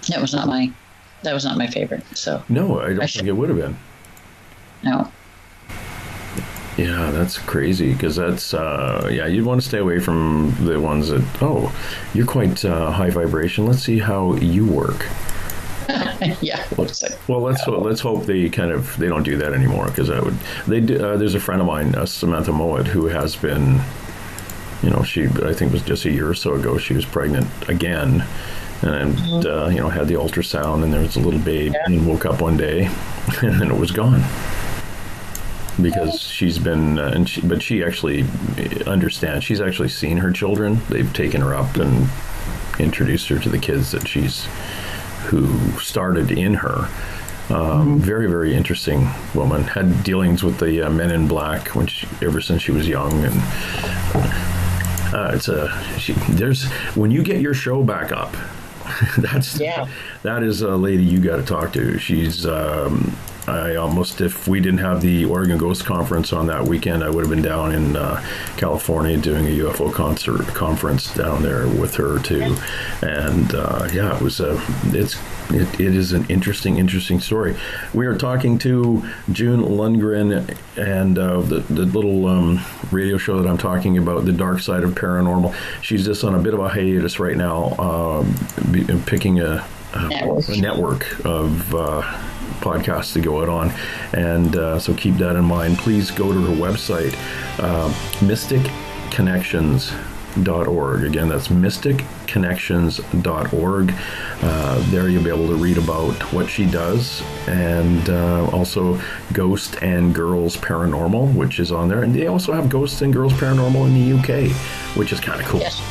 That was not my favorite. So no, I don't think it would have been. No. Yeah, that's crazy, because that's you'd want to stay away from the ones that, oh, you're quite high vibration. Let's see how you work. Yeah. Well, let's hope they don't do that anymore, because there's a friend of mine, Samantha Mowat, who has been, she, I think it was just a year or so ago, she was pregnant again. And, had the ultrasound, and there was a little baby, and woke up one day, and then it was gone. Because she's been, but she actually understands. She's actually seen her children. They've taken her up and introduced her to the kids who started in her. Very, very interesting woman. Had dealings with the Men in Black ever since she was young, and when you get your show back up. That is a lady you got to talk to. She's I almost, if we didn't have the Oregon Ghost Conference on that weekend, I would have been down in California doing a UFO conference down there with her too. And it was it is an interesting story. We are talking to June Lundgren, and the little radio show that I'm talking about, The Dark Side of Paranormal. She's just on a bit of a hiatus right now, picking a network of podcasts to go out on. And so keep that in mind. Please go to her website, mysticconnections.org. Again, that's mysticconnections.org. There you'll be able to read about what she does, and also Ghost and Girls Paranormal, which is on there. And they also have Ghosts and Girls Paranormal in the UK, which is kind of cool. Yes.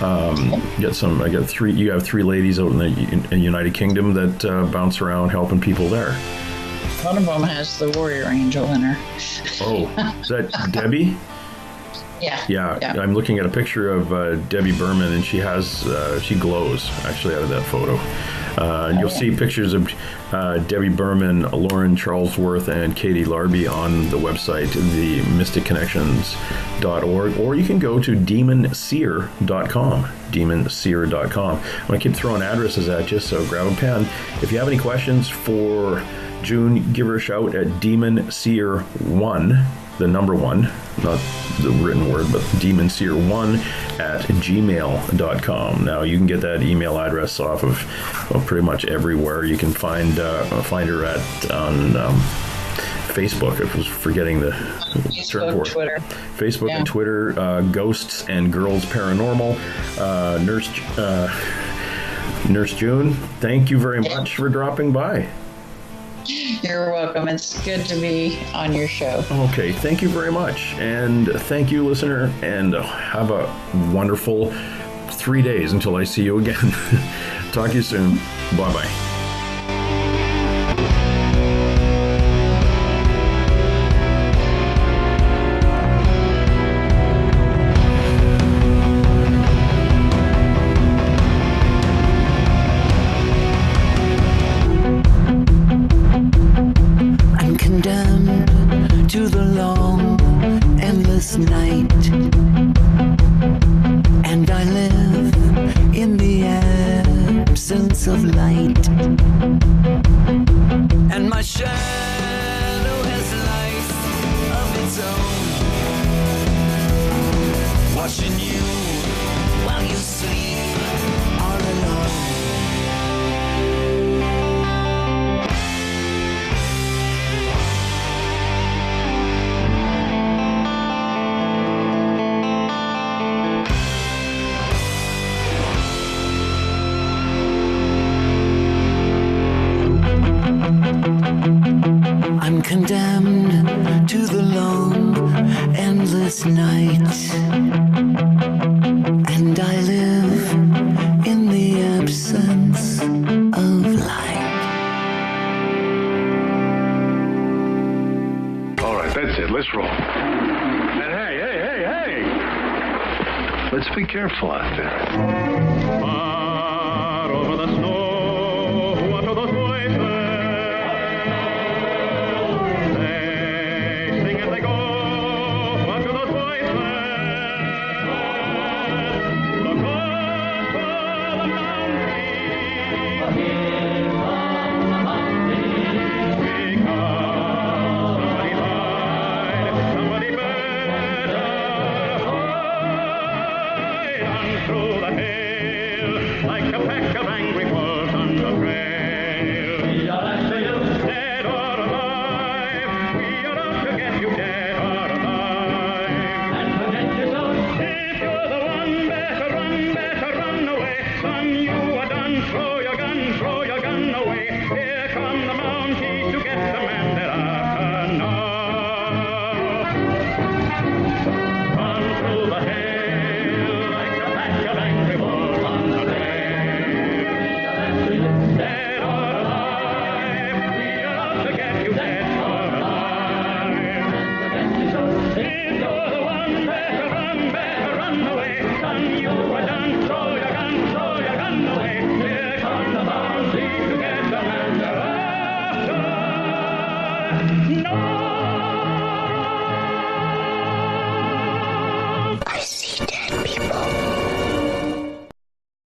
You have three ladies out in the United Kingdom that bounce around helping people there. One of them has the warrior angel in her. Oh, is that Debbie? Yeah. I'm looking at a picture of Debbie Berman, and she glows actually out of that photo. And you'll see pictures of Debbie Berman, Lauren Charlesworth, and Katie Larby on the website, the mysticconnections.org, or you can go to demonseer.com. Demonseer.com. I'm going to keep throwing addresses at you, so grab a pen. If you have any questions for June, give her a shout at demonseer1, the number 1, not the written word, but demonseer1 at gmail.com. Now, you can get that email address off of pretty much everywhere. You can find her on Facebook. I was forgetting the term for it. Twitter. Facebook and Twitter, Ghosts and Girls Paranormal. Nurse June, thank you very much for dropping by. You're welcome. It's good to be on your show. Okay, thank you very much. And thank you, listener, and have a wonderful 3 days until I see you again. Talk to you soon. Bye-bye. Condemned to the long, endless night, and I live in the absence of light. All right, that's it. Let's roll. And hey! Let's be careful out there. Far over the snow, what are those voices? No!